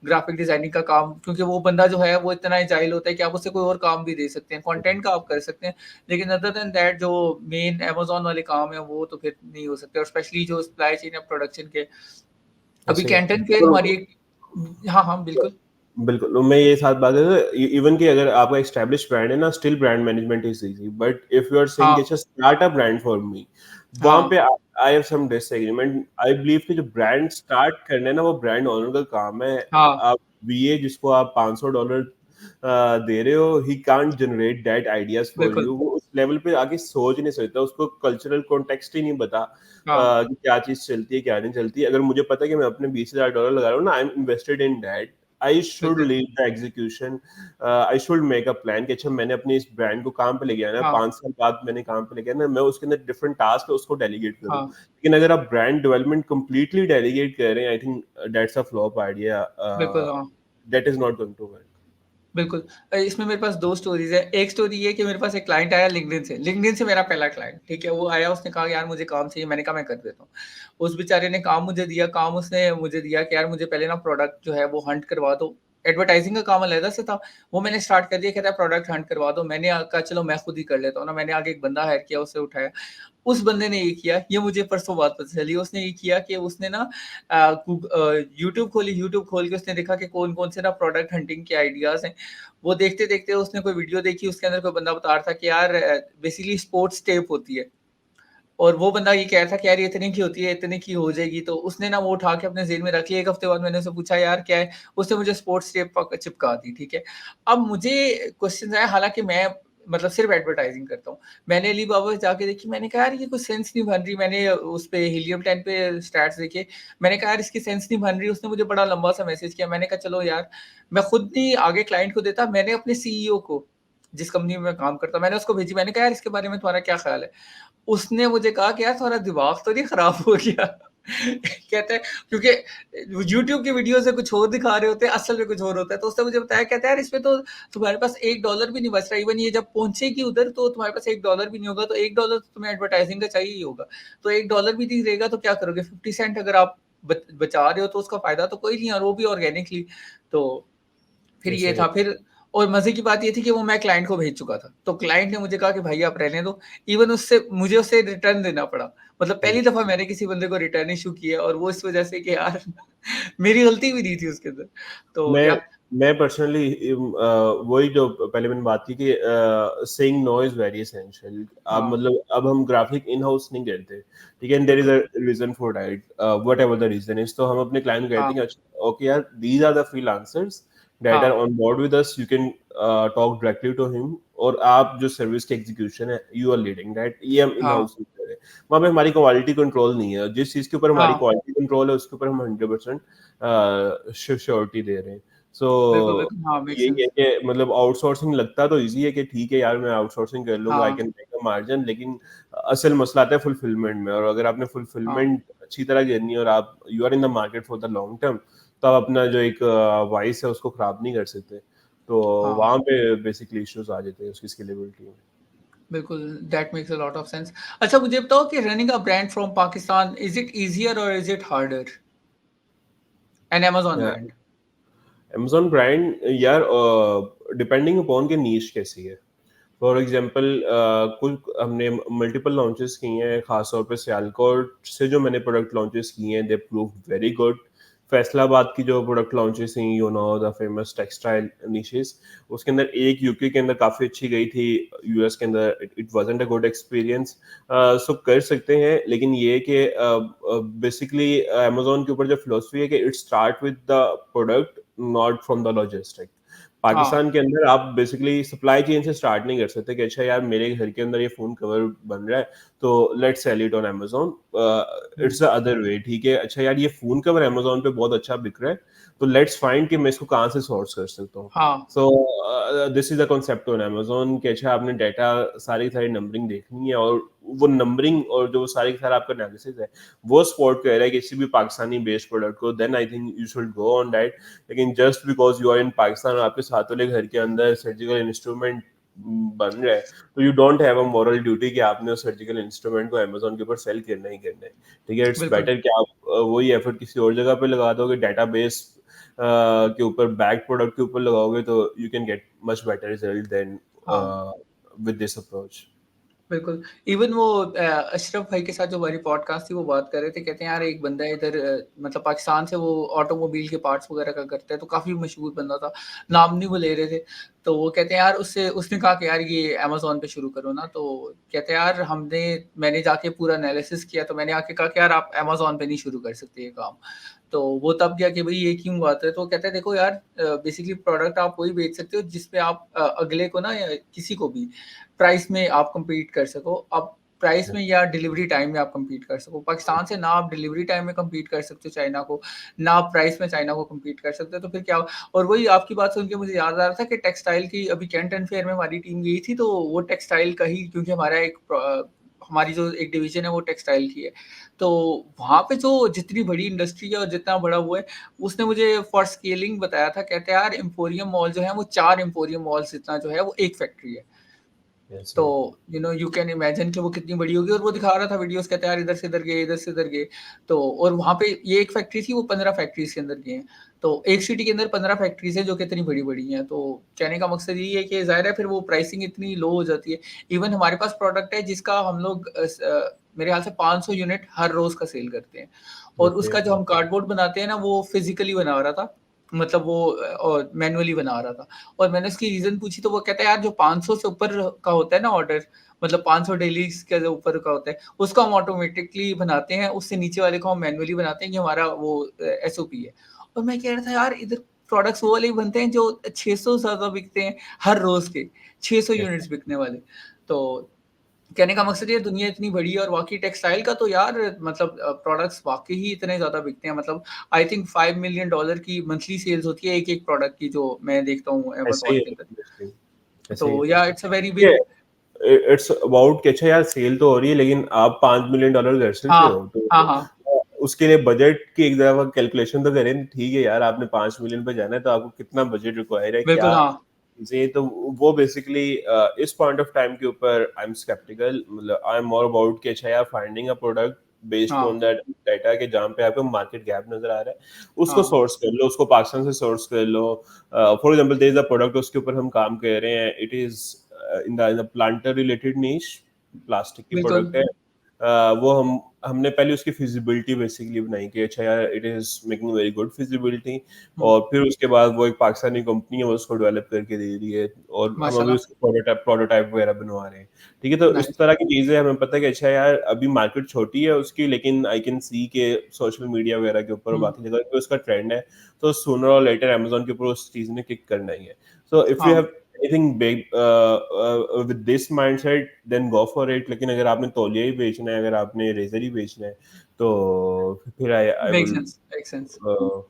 ग्राफिक डिज़ाइनिंग का काम क्योंकि वो बंदा जो है वो इतना एजाइल होता है कि आप उससे कोई और काम भी दे सकते हैं। कंटेंट का आप कर सकते हैं, लेकिन अदर देन दैट जो मेन अमेज़न वाले काम हैं वो तो फिर नहीं हो सकते और स्पेशली जो सप्लाई चेन या प्रोडक्शन के अभी ऐसे कैंटन पे हमारी एक हाँ, हाँ, बिल्कुल। बिल्कुल, तो मैं ये साथ बात है इवन कि अगर आपका एस्टेब्लिश ब्रांड है ना, still brand management is easy, but if you are saying हाँ, कि अच्छा start a brand for me, वहाँ हाँ, पे I have some disagreement. I believe कि जो ब्रांड स्टार्ट करना है ना, वो ब्रांड ओनर का काम है। हाँ, आप बीए जिसको आप $500 दे रहे हो, he can't generate that ideas for बिल्कुल। यू। वो उस लेवल पे आके सोच नहीं सकता, उसको कल्चरल कॉन्टेक्स्ट ही नहीं पता हाँ, कि क्या चीज़ चलती है, क्या नहीं चलती है। अगर मुझे पता है कि मैं अपने $20,000 लगा रहा हूँ ना, I am invested in that. I should बिल्कुल। Lead the execution. I should make a plan कि अच्छा मैंने अपने इस ब्रांड को काम पे लेके आना है, हाँ, 5 साल बाद मैंने काम पे लेके आना है, मैं उसके अंदर डिफरेंट टास्क है उसको डेलीगेट करूँ। हाँ, लेकिन अगर आप ब्रांड डेवलपमेंट कंप्लीटली डेलीगेट कर रहे हैं, I think that's a flop idea. बिल्कुल, हाँ। That is not going to work. बिल्कुल। इसमें मेरे पास 2 स्टोरीज़ हैं। एक स्टोरी ये है कि मेरे पास एक क्लाइंट आया लिंक्डइन से। लिंक्डइन से मेरा पहला क्लाइंट, ठीक है? वो आया उसने कहा यार मुझे काम चाहिए, मैंने कहा मैं कर देता हूँ। उस बेचारे ने काम मुझे दिया, काम उसने मुझे दिया कि यार मुझे पहले ना प्रोडक्ट जो है वो हंट करवा दो। एडवर्टाइजिंग का काम अलग से था, वो मैंने स्टार्ट कर दिया, कहता है प्रोडक्ट हंट करवा दो, मैंने कहा चलो मैं खुद ही कर लेता हूँ ना, मैंने आगे एक बंदा हायर किया, उसे उठाया, उस बंदे ने ये किया, ये मुझे परसों बात पता चली, उसने ये किया कि उसने ना यूट्यूब खोली, यूट्यूब खोल के उसने देखा कि कौन-कौन से ना प्रोडक्ट हंटिंग के आइडियाज़ हैं, वो देखते-देखते उसने कोई वीडियो देखी, उसके अंदर कोई बंदा बता रहा था कि यार बेसिकली स्पोर्ट्स टेप होती है, और वो बंदा ये कह रहा था कि यार ये इतने की होती है, इतने की हो जाएगी, तो उसने ना वो उठा के अपने जेब में रख लिया। 1 हफ्ते बाद मैंने उससे पूछा यार क्या है? उसने मुझे स्पोर्ट्स टेप चिपका दी, ठीक है? अब मुझे क्वेश्चन आया, हालाँकि मैं मतलब सिर्फ एडवर्टाइजिंग करता हूँ। मैंने अलीबाबा जाके देखी, मैंने कहा यार ये कोई सेंस नहीं बन रही, मैंने उस पे हीलियम 10 पे स्टैट्स देखे, मैंने कहा यार इसकी सेंस नहीं बन रही, उसने मुझे बड़ा लंबा सा मैसेज किया, मैंने कहा चलो यार, मैं खुद नहीं आगे क्लाइंट को देता, मैंने अपने सीईओ को, जिस कंपनी में मैं काम करता हूँ, मैंने उसको भेजी, मैंने कहा यार इसके बारे में तुम्हारा क्या ख़्याल है? उसने मुझे कहा कि यार तुम्हारा दिमाग तो नहीं खराब हो गया? कहता है क्योंकि यूट्यूब की वीडियो से कुछ और दिखा रहे होते हैं, असल में कुछ और होता है। तो उसने मुझे बताया, कहता है यार इसमें तो तुम्हारे पास $1 भी नहीं बच रहा, इवन ये जब पहुँचेगी उधर तो तुम्हारे पास $1 भी नहीं होगा, तो $1 तो तुम्हें एडवर्टाइज़िंग का चाहिए ही होगा। तो $1 भी नहीं रहेगा तो क्या करोगे? 50 सेंट अगर आप बचा रहे हो तो उसका फ़ायदा तो कोई नहीं है, और वो भी ऑर्गेनिकली। तो फिर ये जैसे था, फिर और मज़े की बात ये थी कि वो मैं क्लाइंट को भेज चुका था। तो क्लाइंट ने मुझे कहा कि भाई आप रहने दो। इवन उससे मुझे उसे रिटर्न देना पड़ा। मतलब पहली दफ़ा मैंने किसी बंदे को रिटर्न इश्यू किया, और वो इस वज़ह से कि यार मेरी गलती भी नहीं थी उसके अंदर। तो मैं या मैं पर्सनली वही जो पहले मैंने बात की कि saying no is very essential. अब हाँ, मतलब अब हम ग्राफिक इन हाउस नहीं करते, ठीक है, एंड देयर इज बिल्कुल। A reason for that, whatever the reason is. तो हम अपने क्लाइंट को कहते हाँ, हैं कि अच्छा ओके यार, these are the freelancers that are हाँ, on board with us, you can talk directly to him, और आप जो सर्विस की एग्जीक्यूशन है यू आर लीडिंग दैट, ये हम इन हाँ, हाउस नहीं कर रहे। वहाँ पे हमारी क्वालिटी कंट्रोल नहीं है, जिस चीज़ के ऊपर हमारी हाँ। क्वालिटी कंट्रोल है उसके ऊपर हम 100% श्योरिटी दे रहे हैं। सो बिल्कुल, बिल्कुल। हाँ, मेक यही है सेंस। कि मतलब आउटसोर्सिंग लगता तो इजी है कि ठीक है यार मैं आउटसोर्सिंग कर लूंगा, आई हाँ, कैन मेक अ मार्जिन, लेकिन असल मसला आता है फुलफिलमेंट में। और अगर आपने हाँ, फुलफिलमेंट अच्छी तरह करनी है और आप you are in the market for the long term, तो आप अपना जो एक वॉइस है उसको खराब नहीं कर सकते। तो हाँ। वहां पे बेसिकली इश्यूज आ जाते हैं उसकी स्केलेबिलिटी में। बिल्कुल, that makes a lot of sense. अच्छा मुझे बताओ कि running a brand from Pakistan, is it easier और is it harder? An Amazon brand? Amazon brand यार डिपेंडिंग अपॉन के नीश कैसी है। फॉर एग्जांपल कुछ हमने मल्टीपल लॉन्चेस किए हैं, खास तौर पे सियालकोट से जो मैंने प्रोडक्ट लॉन्चेस किए हैं, दे प्रूव्ड वेरी गुड। फैसलाबाद की जो प्रोडक्ट लॉन्चेस थी, you know the famous textile niches, उसके अंदर एक यूके के अंदर काफ़ी अच्छी गई थी, यूएस के अंदर it wasn't a good experience. So कर सकते हैं, लेकिन ये कि बेसिकली अमेजोन के ऊपर जो फिलोसफी है कि it start with the product, not from the logistic. हाँ, पाकिस्तान के अंदर आप बेसिकली सप्लाई चेन से स्टार्ट नहीं कर सकते कि अच्छा यार मेरे घर के अंदर ये फोन कवर बन रहा है तो let's sell it on Amazon. Hmm, it's the other way, ठीक है, अच्छा यार ये फोन कवर अमेजोन पे बहुत अच्छा बिक रहा है, तो लेट्स फाइंड कि मैं इसको कहाँ से सोर्स कर सकता हूँ। हाँ, सो this is the concept on Amazon कि अच्छा आपने डाटा सारी सारी नंबरिंग देखनी है, और वो नंबरिंग और जो सारी सारा आपका एनालिसिस है वो सपोर्ट कर रहा है किसी भी पाकिस्तानी बेस्ड प्रोडक्ट को, then I think you should go on that. लेकिन just because you are in Pakistan और आपके साथ वाले घर के अंदर सर्जिकल इंस्ट्रूमेंट बन रहा है, तो you don't have a moral duty कि आपने उस सर्जिकल इंस्ट्रूमेंट को अमेजोन के ऊपर सेल करना ही करना है। ठीक है, इट्स बिल्कुल, बेटर कि आप वही एफर्ट किसी और जगह पे लगा दोगे, डेटाबेस के ऊपर, बैक प्रोडक्ट के ऊपर लगाओगे, तो you can get much better result then हाँ। With this approach. बिल्कुल। इवन वो अशरफ भाई के साथ जो हमारी पॉडकास्ट थी वो बात कर रहे थे, कहते हैं यार एक बंदा है इधर मतलब पाकिस्तान से, वो ऑटोमोबाइल के पार्ट्स वगैरह का करता है, तो काफ़ी मशहूर बंदा था, नाम नहीं वो ले रहे थे। तो वो कहते हैं यार उससे उसने कहा कि यार ये अमेज़न पे शुरू करो ना, तो कहते हैं यार मैंने जाके पूरा एनालिसिस किया, तो मैंने आके कहा कि यार आप अमेज़न पे नहीं शुरू कर सकते ये काम। तो वो तब गया कि भई ये क्यों बात है? तो वो कहता है देखो यार बेसिकली प्रोडक्ट आप वही बेच सकते हो जिस पे आप अगले को ना, या किसी को भी प्राइस में आप कम्पीट कर सको। अब प्राइस में या डिलीवरी टाइम में आप कम्पीट कर सको। पाकिस्तान से ना आप डिलीवरी टाइम में कम्पीट कर सकते हो चाइना को, ना आप प्राइस में चाइना को कम्पीट कर सकते हो, तो फिर क्या? और वही आपकी बात सुन के मुझे याद आ रहा था कि टेक्सटाइल की अभी कैंट एंड फेयर में हमारी टीम गई थी, तो वो टेक्सटाइल का ही, क्योंकि हमारी जो एक डिवीज़न है वो टेक्सटाइल की है। तो वहाँ पे जो जितनी बड़ी इंडस्ट्री है और जितना बड़ा वो है, उसने मुझे फॉर स्केलिंग बताया था, कहते हैं यार एम्पोरियम मॉल जो है वो 4 एम्पोरियम मॉल्स जितना जो है वो एक फैक्ट्री है। Yes, तो yeah. यू कैन इमेजिन कि वो कितनी बड़ी होगी, और वो दिखा रहा था वीडियोस, कहते हैं यार इधर से इधर गए, इधर से इधर गए। तो और वहाँ पे ये एक फैक्ट्री थी, वो 15 फैक्ट्रीज के अंदर गए हैं। तो एक सिटी के अंदर 15 फैक्ट्रीज हैं जो कि इतनी बड़ी-बड़ी हैं। तो कहने का मकसद यही है कि ज़ाहिर है फिर वो प्राइसिंग इतनी लो हो जाती है। इवन हमारे पास प्रोडक्ट है जिसका हम लोग मेरे ख्याल से 500 यूनिट हर रोज़ का सेल करते हैं। और Okay. उसका जो हम कार्डबोर्ड बनाते हैं ना, वो फिज़िकली बना रहा था। मतलब वो मैनुअली बना रहा था। और मैंने उसकी रीज़न पूछी तो वो कहता है यार जो 500 से ऊपर का होता है ना ऑर्डर, मतलब 500 डेलीज़ के जो ऊपर का होता है, उसको हम ऑटोमेटिकली बनाते हैं, उससे नीचे वाले को हम मैनुअली बनाते हैं, ये हमारा वो एसओपी है। और मैं कह रहा था यार इधर प्रोडक्ट्स वो वाले ही बनते हैं जो 600 से ज़्यादा बिकते हैं हर रोज़ के, 600 Yes. यूनिट्स बिकने वाले। तो कहने का मकसद ये है दुनिया इतनी बड़ी है, और वाक़ई टेक्सटाइल का तो यार मतलब प्रोडक्ट्स वाक़ई ही इतने ज़्यादा बिकते हैं, मतलब आई थिंक $5 मिलियन की मंथली सेल्स होती है एक-एक प्रोडक्ट की, जो मैं देखता हूँ ऐसे अमेज़न ही के है अंदर। mostly. ऐसे ही तो है. या इट्स अ वेरी ये बिग। इट्स अबाउट कि अच्छा यार सेल तो हो रही है, लेकिन आप $5 मिलियन घर से हाँ, हो तो हाँ, हाँ, उसके लिए बजट की एक दफा कैलकुलेशन तो करें। ठीक है यार, आपने 5 मिलियन पे जाना है तो आपको कितना बजट रिक्वायर है, बिल्कुल क्या हाँ, चीजें। तो वो बेसिकली इस पॉइंट ऑफ टाइम के ऊपर आई एम स्केप्टिकल। मतलब आई एम मोर अबाउट कि अच्छा यार फाइंडिंग अ प्रोडक्ट बेस्ड हाँ, ऑन दैट डाटा के जहाँ पे आपको मार्केट गैप नजर आ रहा है, उसको हाँ, सोर्स कर लो, उसको पाकिस्तान से सोर्स कर लो। For example there is a product उसके ऊपर हम काम कर रहे हैं, it is in the planter related niche, plastic की बिल्कुल। प्रोडक्ट है। वो हमने पहले उसकी फिजिबिलिटी बेसिकली बनाई कि अच्छा यार it is making very good feasibility. हुँ, और फिर उसके बाद वो एक पाकिस्तानी कंपनी है, वो उसको डेवलप करके दे रही है, और हम अभी माशाल्लाह, उसके प्रोटोटाइप वगैरह बनवा रहे हैं। ठीक है, तो इस नाइस। तरह की चीजें हमें पता है कि अच्छा यार अभी मार्केट छोटी है उसकी, लेकिन आई कैन सी के सोशल मीडिया वगैरह के ऊपर और हुँ, बाकी जगह पे उसका ट्रेंड है। तो सूनर और लेटर अमेजोन के ऊपर उस चीज ने किक करना ही है। सो इफ यू हाँ, have anything big with this mindset then go for it. लेकिन अगर आपने तौलिया ही बेचना है, अगर आपने रेजर ही बेचना है, तो फिर I I make will sense, make sense. तो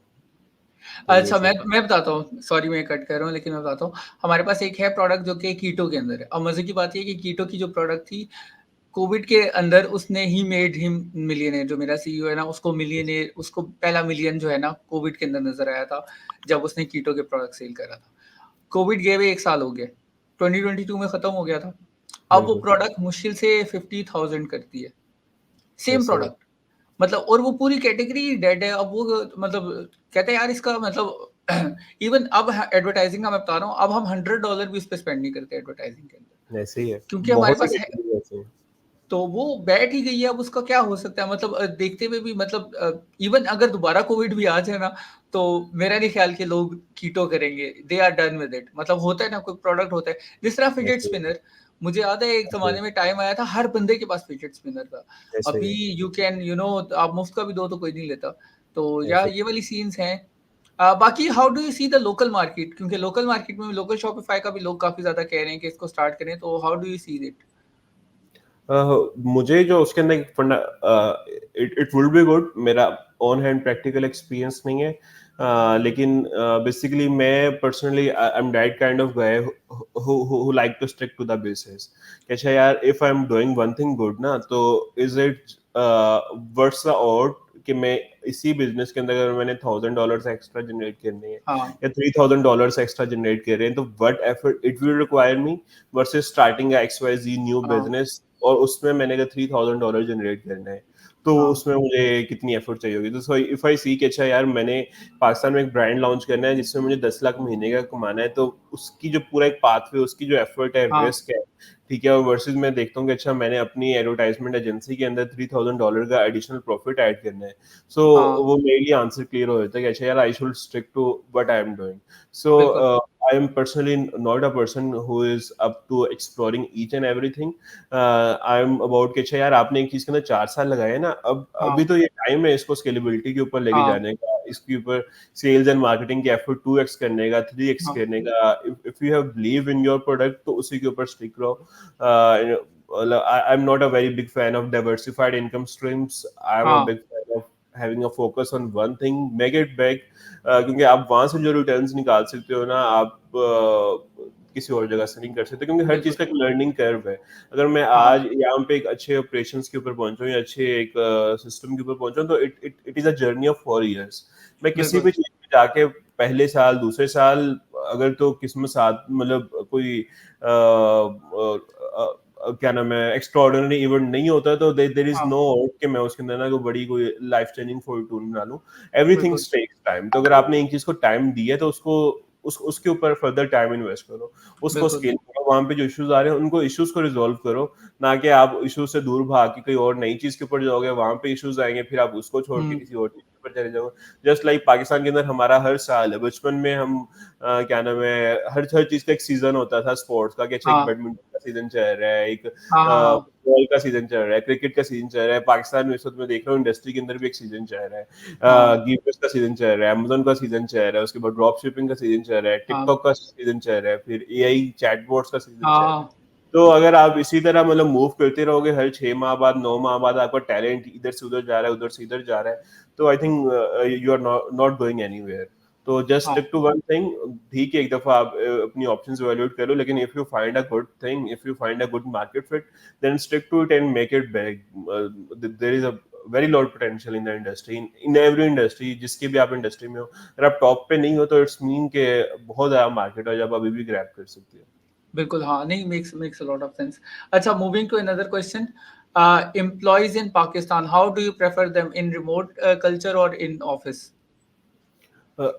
ये अच्छा, सीन। मैं बताता हूँ, सॉरी मैं कट कर रहा हूँ, लेकिन मैं बताता हूँ। हमारे पास एक है प्रोडक्ट जो कि कीटो के अंदर है। अब मज़े की बात ये है कि कीटो की जो प्रोडक्ट थी, कोविड के अंदर उसने ही मेड हिम मिलियनेयर। जो मेरा सीईओ है ना, उसको मिलियनेयर, उसको पहला मिलियन जो है ना कोविड के अंदर नज़र आया था, जब उसने कीटो के प्रोडक्ट सेल करा था। कोविड गए हुए 1 साल हो गया, 2022 में खत्म हो गया था। अब वो बिल्कुल। प्रोडक्ट मुश्किल से 50,000 करती है, सेम ऐसे है। प्रोडक्ट। मतलब और वो पूरी कैटेगरी ही डेड है। अब वो मतलब कहते हैं यार इसका मतलब इवन अब एडवर्टाइजिंग का मैं बता रहा हूँ, अब हम $100 भी उस पे स्पेंड नहीं करते एडवर्टाइजिंग के अंदर, ऐसे ही है। क्योंकि हमारे बहुत सी पास है। कैटेगरी ऐसे हैं। तो वो बैठ ही गई है, अब उसका क्या हो सकता है? मतलब देखते हुए भी मतलब इवन अगर दोबारा कोविड भी आ जाए ना, तो मेरा नहीं ख्याल कि लोग कीटो करेंगे, they are done with it. मतलब होता है ना, कोई प्रोडक्ट होता है, जिस तरह फिडेट ऐसे ही स्पिनर, मुझे याद है एक ऐसे ही ज़माने में टाइम आया था हर बंदे के पास फिडेट स्पिनर था। ऐसे अभी ही यू कैन आप मुफ्त का भी दो तो कोई नहीं लेता। तो या ऐसे ये वाली सीन्स हैं। बाकी how do you see the local market? क्योंकि लोकल मार्केट में लोकल शॉपिफाई का भी लोग काफ़ी ज़्यादा कह रहे हैं कि इसको स्टार्ट करें, तो how do you see it? मुझे जो उसके अंदर एक फंडा, it it would be good. मेरा ऑन हैंड प्रैक्टिकल एक्सपीरियंस नहीं है, लेकिन बेसिकली मैं personally I am that kind of guy who like to stick to the basis. अच्छा यार, if I am doing one thing good ना, तो is it worth the odd कि मैं इसी बिजनेस के अंदर अगर मैंने $1,000 एक्स्ट्रा जनरेट करने हैं हाँ, या $3,000 एक्स्ट्रा जनरेट कर रहे हैं, तो what effort it will require me versus starting XYZ new हाँ, बिजनेस, और उसमें मैंने अगर $3,000 जनरेट करना है, तो हाँ, उसमें मुझे कितनी एफर्ट चाहिए होगी। तो सो इफ आई सी कि अच्छा यार मैंने पाकिस्तान में एक ब्रांड लॉन्च करना है जिसमें मुझे 10 लाख महीने का कमाना है, तो उसकी जो पूरा एक पाथवे, उसकी जो एफर्ट है, हाँ, रिस्क है, ठीक है, और वर्सेस मैं देखता हूँ कि अच्छा मैंने अपनी एडवर्टाइजमेंट एजेंसी के अंदर $3,000 का एडिशनल प्रॉफिट ऐड करना है। सो हाँ, वो मेरे लिए आंसर क्लियर हो जाता है कि अच्छा यार I should stick to what I am doing. So बिल्कुल। I am personally not a person who is up to exploring each and everything. I am about कि अच्छा यार आपने एक चीज के अंदर 4 साल लगाए ना, अब हाँ, अभी तो ये टाइम है इसको स्केलेबिलिटी के ऊपर लेके हाँ, जाने का, इसके ऊपर सेल्स एंड मार्केटिंग के एफर्ट 2x करने का, 3x हाँ, करने का। If you have believe in your product तो उसी के ऊपर स्टिक रहो। I'm not a very big fan of diversified income streams. I'm a हाँ, big fan of having a focus on one thing, make it big। क्योंकि आप वहां से जो रिटर्न्स निकाल सकते हो ना, आप किसी और जगह से नहीं कर सकते, क्योंकि हर चीज बिल्कुल। का एक लर्निंग कर्व है। अगर मैं हाँ, आज यहाँ पे एक अच्छे ऑपरेशंस के ऊपर पहुंचा हूँ या अच्छे एक सिस्टम के ऊपर पहुंचा हूँ, तो it is a journey of 4 years। मैं किसी बिल्कुल। भी चीज में जाके पहले साल दूसरे साल अगर तो किस्मत साथ मतलब कोई क्या नाम है एक्स्ट्राऑर्डिनरी इवेंट नहीं होता, तो देयर इज हाँ, नो कि मैं उसके अंदर ना कोई बड़ी कोई लाइफ चेंजिंग फॉर्चून बना लूं। एवरीथिंग बिल्कुल। Takes time. तो अगर आपने एक चीज को टाइम दिया है तो उसके ऊपर फर्दर टाइम इन्वेस्ट करो, उसको बिल्कुल। स्केल करो, वहां पे जो इश्यूज आ रहे हैं उनको इश्यूज को रिजॉल्व करो, ना कि आप इश्यूज से दूर भाग के कोई और नई चीज के ऊपर जाओगे, वहां पे इश्यूज आएंगे, फिर आप उसको छोड़ के हुँ, किसी और चीज के ऊपर चले जाओगे। जस्ट लाइक पाकिस्तान के अंदर हमारा हर साल बचपन में हम क्या नाम है हर चीज का एक सीजन होता था स्पोर्ट्स का, कि अच्छा एक हाँ, बैडमिंटन का सीजन चल रहा है, एक हाँ, हाँ, हाँ, फुटबॉल का सीजन चल रहा है, क्रिकेट का सीजन चल रहा है। पाकिस्तान में इस वक्त मैं देख रहा हूँ इंडस्ट्री के अंदर भी एक सीजन चल रहा हाँ, है, गिफ्ट का सीजन चल रहा है, अमेज़न का सीजन चल रहा है, उसके बाद ड्रॉप शिपिंग का सीजन चल रहा है, हाँ, टिकटॉक का सीजन चल रहा है, फिर एआई चैटबॉट्स का सीजन चल रहा है। हाँ, तो अगर आप इसी तरह मतलब मूव करते रहोगे, हर 6 माह बाद 9 माह बाद आपका टैलेंट इधर से उधर जा रहा है, उधर से इधर जा रहा है, तो I think you are not going anywhere. तो जस्ट हाँ, स्टिक टू वन थिंग। ठीक है, एक दफा आप अपनी ऑप्शंस इवैल्यूएट करो, लेकिन if you find a good thing, if you find a good market fit, then stick to it and make it big. There is a very lot of potential in the industry, in every industry, जिसकी भी आप इंडस्ट्री में हो। अगर आप टॉप पे नहीं हो तो इट्स मीन के बहुत ज्यादा मार्केट है, जब अभी भी ग्रैब कर सकते हो। बिल्कुल, हाँ, नहीं makes a lot of sense. अच्छा, moving to another question, employees in Pakistan, how do you prefer them in remote culture और in office?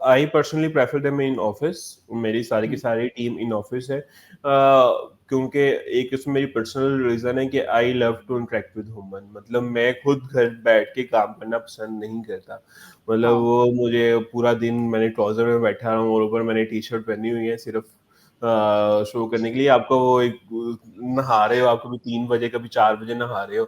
I personally prefer them in office. मेरी सारी की हुँ, सारी टीम इन ऑफिस है, क्योंकि एक इसमें मेरी पर्सनल रीजन है कि I love to interact with human. मतलब मैं खुद घर बैठ के काम करना पसंद नहीं करता। मतलब हाँ, वो मुझे पूरा दिन मैंने ट्राउजर में बैठा हूँ और ऊपर मैंने टी शर्ट पहनी हुई है सिर्फ शो करने के लिए। आपको वो एक नहा रहे हो, आप कभी 3 बजे कभी 4 बजे नहा रहे हो,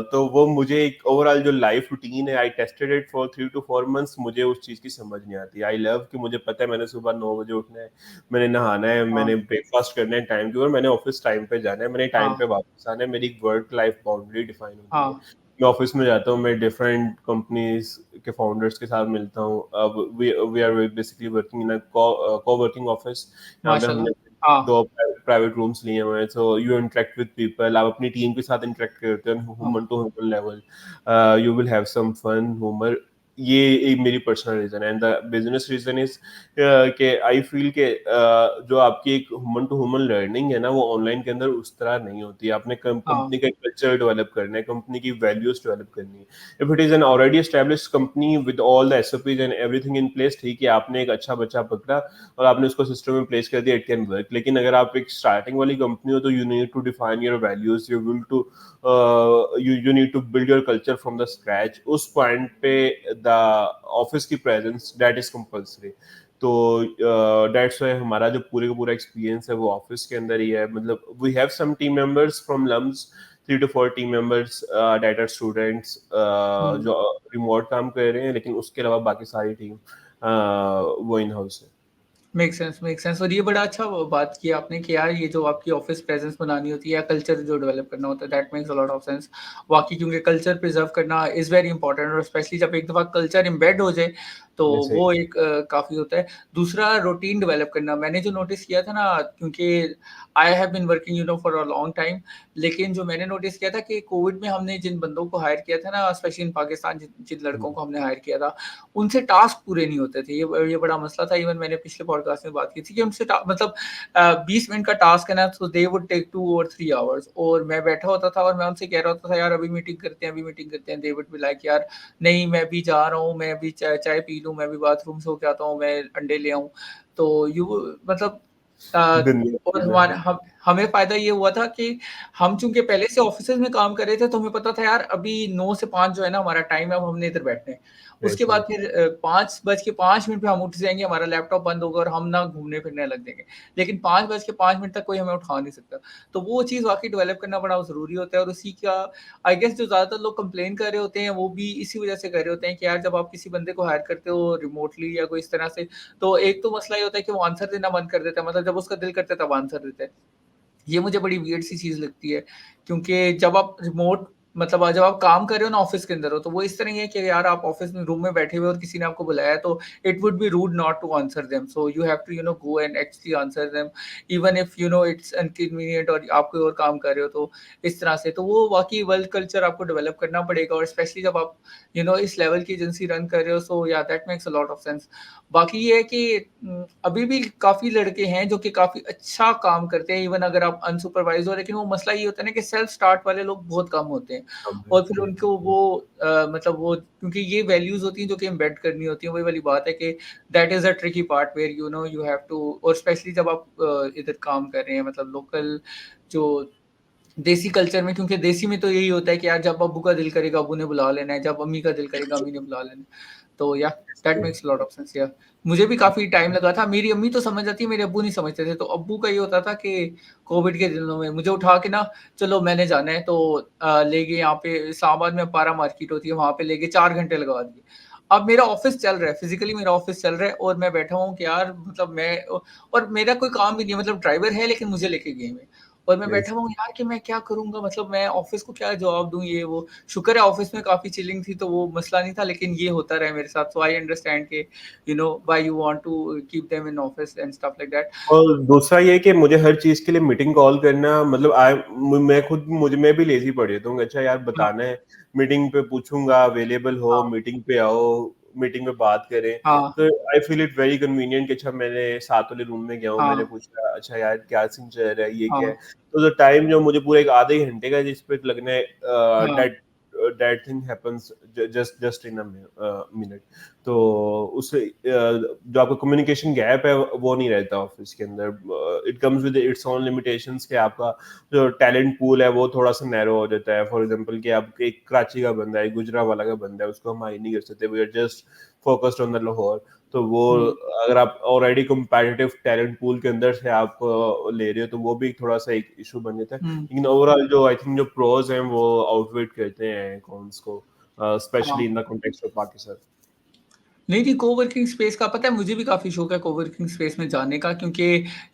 तो वो मुझे एक ओवरऑल जो लाइफ रूटीन है, I tasted it for 3 to 4 months, मुझे उस चीज़ की समझ नहीं आती। आई लव कि मुझे पता है मैंने सुबह 9 बजे उठना है, मैंने नहाना है, हाँ, मैंने ब्रेकफास्ट करना है टाइम के ऊपर, मैंने ऑफिस टाइम पे जाना है, मैंने टाइम हाँ, पे वापस आना है, मेरी वर्क लाइफ बाउंड्री डिफाइन होती है। हाँ, मैं ऑफिस में जाता हूँ, मैं डिफरेंट कंपनीज के फाउंडर्स के साथ मिलता हूँ। अब we are basically working in coworking office. यहाँ पे माशाल्लाह। हमने हाँ, दो प्राइवेट रूम्स लिए हुए हैं, so you interact with people, आप अपनी टीम के साथ इंटरेक्ट करते हो हाँ, human to human level. You will have some fun humour. ये एक मेरी पर्सनल रीजन है। And the business reason is कि आई फील के जो आपकी एक ह्यूमन टू ह्यूमन लर्निंग है ना, वो ऑनलाइन के अंदर उस तरह नहीं होती है। आपने हाँ, कंपनी का कल्चर डेवलप करना है, कंपनी की वैल्यूज डेवलप करनी है। If it is an already established company with all the SOPs and everything in place, ठीक है, आपने एक अच्छा बच्चा पकड़ा और आपने उसको सिस्टम में प्लेस कर दिया, इट कैन वर्क। लेकिन अगर आप एक स्टार्टिंग वाली कंपनी हो तो you need to define your values, you will to you need to build your culture from the scratch. उस पॉइंट पे द ऑफिस की प्रेजेंस दैट इज कंपल्सरी। तो दैट्स व्हाई हमारा जो पूरे का पूरा एक्सपीरियंस है वो ऑफिस के अंदर ही है। मतलब we have some team members from LUMS, 3 to 4 team members that are students हुँ। जो रिमोट काम कर रहे हैं, लेकिन उसके अलावा बाकी सारी टीम वो इन हाउस है। मेक सेंस, और ये बड़ा अच्छा वो बात की आपने कि यार ये जो आपकी ऑफिस प्रेजेंस बनानी होती है या कल्चर जो डेवलप करना होता है, that makes a lot of sense. वाकई, क्योंकि कल्चर प्रिजर्व करना इज वेरी इंपॉर्टेंट, और स्पेशली जब एक दफा कल्चर एम्बेड हो जाए तो जैसे वो एक काफी होता है। दूसरा, रूटीन डेवलप करना, मैंने जो नोटिस किया था ना, क्योंकि I have been working for a long time, लेकिन जो मैंने नोटिस किया था कि कोविड में हमने जिन बंदों को हायर किया था ना, स्पेशली इन पाकिस्तान, जिन जिन लड़कों को हमने हायर किया था, उनसे टास्क पूरे नहीं होते थे। ये बड़ा मसला था। इवन मैंने पिछले पॉडकास्ट में बात की थी कि उनसे मतलब 20 मिनट का टास्क है ना, तो दे वुड टेक 2 और 3 आवर्स, और मैं बैठा होता था और मैं उनसे कह रहा होता था यार अभी मीटिंग करते हैं, अभी मीटिंग करते हैं। दे वुड बी लाइक यार नहीं, मैं भी जा रहा हूँ, मैं भी चाय चाय पी लूँ, मैं भी बाथरूम से होके आता हूँ, मैं अंडे ले आऊँ। तो मतलब अ, दुनिया और की है। हमें फ़ायदा ये हुआ था कि हम चूँकि पहले से ऑफ़िसेज़ में काम कर रहे थे, तो हमें पता था यार अभी 9 से 5 जो है ना हमारा टाइम है, अब हमने इधर बैठना है। उसके बाद वैसे फिर 5 बज के 5 मिनट पे हम उठ जाएँगे, हमारा लैपटॉप बंद होगा और हम ना घूमने-फिरने लग जाएँगे। लेकिन 5 बज के 5 मिनट तक कोई हमें उठा नहीं सकता। तो वो चीज़ वाक़ई डेवलप करना बड़ा ज़रूरी होता है, और उसी का आई गेस जो ज़्यादातर लोग कंप्लेन कर रहे होते हैं, वो भी इसी वज़ह से कर रहे होते हैं कि यार जब आप किसी बंदे को हायर करते हो रिमोटली या कोई इस तरह से, तो एक तो मसला ये होता है कि वो आंसर देना बंद कर देता है, मतलब जब उसका दिल करता है तब आंसर देता है। ये मुझे बड़ी वियर्ड सी चीज़ लगती है, क्योंकि जब आप रिमोट मतलब जब आप काम कर रहे हो ना ऑफिस के अंदर हो, तो वो इस तरह ही है कि यार आप ऑफिस में रूम में बैठे हुए हो और किसी ने आपको बुलाया, तो it would be rude not to answer them, so you have to go and actually answer them, even if it's inconvenient और आप कोई और काम कर रहे हो, तो इस तरह से तो वो वाकई वर्क कल्चर आपको डेवलप करना पड़ेगा, और स्पेशली जब आप इस लेवल की एजेंसी रन कर रहे हो, सो yeah that makes a lot of sense. बाकी ये है कि अभी भी काफ़ी लड़के हैं जो कि काफ़ी अच्छा काम करते हैं, इवन अगर आप अनसुपरवाइज़ हो, लेकिन वो मसला ये होता है ना कि सेल्फ स्टार्ट वाले लोग बहुत कम होते हैं, और फिर उनको वो मतलब वो क्योंकि ये वैल्यूज़ होती हैं जो कि एम्बेड करनी होती हैं, वही वाली बात है कि that is a tricky part where you have to, और स्पेशली जब आप इधर काम कर रहे हैं, मतलब लोकल जो देसी कल्चर में, क्योंकि देसी में तो यही होता है कि यार जब अब्बू का दिल करेगा अब्बू ने बुला लेना है, जब अम्मी का दिल करेगा अम्मी ने बुला लेना है। तो या that makes lot of sense या मुझे भी काफ़ी टाइम लगा था। मेरी अम्मी तो समझ जाती है, मेरे अब्बू नहीं समझते थे। तो अब्बू का ये होता था कि कोविड के दिनों में मुझे उठा के ना, चलो मैंने जाना है, तो ले गए यहाँ पे इस्लामाबाद में अपारा मार्केट होती है, वहाँ पे ले गए 4 घंटे लगवा दिए। अब मेरा ऑफ़िस चल रहा है, फिज़िकली मेरा ऑफ़िस चल रहा है, और मैं बैठा हूँ कि यार मतलब और मेरा कोई काम भी नहीं है, मतलब ड्राइवर है लेकिन मुझे लेके गए हुए हैं। और मैं बैठा Yes. हुआ हूँ यार कि मैं क्या करूँगा, मतलब मैं ऑफ़िस को क्या जवाब दूँ, ये वो। शुक्र है ऑफ़िस में काफ़ी चिलिंग थी, तो वो मसला नहीं था, लेकिन ये होता रहा है मेरे साथ। सो आई अंडरस्टैंड कि why you want to keep them in office and stuff like that. और दूसरा ये कि मुझे हर चीज के लिए मीटिंग कॉल करना, मतलब मैं भी लेजी पड़ जाता हूँ। अच्छा यार हाँ, बताना है, मीटिंग पे पूछूंगा, अवेलेबल हो, हाँ, मीटिंग पे आओ, मीटिंग में बात करें। हाँ, तो I feel it very convenient कि अच्छा मैंने साथ वाले रूम में गया हूँ, मैंने हाँ, पूछा अच्छा यार क्या सीन चल रहा है, ये क्या है। हाँ, तो जो टाइम जो मुझे पूरा एक आधे घंटे का जिस पे लगना है, हाँ, that that thing happens just in a minute. तो उससे जो आपका कम्युनिकेशन गैप है वो नहीं रहता ऑफिस के अंदर। It comes with its own limitations कि आपका जो टैलेंट पूल है वो थोड़ा सा नैरो हो जाता है। फॉर एग्जांपल कि आप एक कराची का बंदा है, गुजरावाला का बंदा है, उसको हम हाई नहीं कर सकते, we are just focused on the Lahore. तो वो हुँ, अगर आप ऑलरेडी कंपैटिटिव टैलेंट पूल के अंदर से आप ले रहे हो तो वो भी थोड़ा सा एक इशू बन जाता है। हुँ, लेकिन ओवरऑल जो आई थिंक जो प्रोज हैं वो आउटवेट करते हैं कॉन्स को, हाँ। Specially in the context of Pakistan. नहीं, नहीं, कोवर्किंग स्पेस का पता है, मुझे भी काफ़ी शौक है कोवर्किंग स्पेस में जाने का, क्योंकि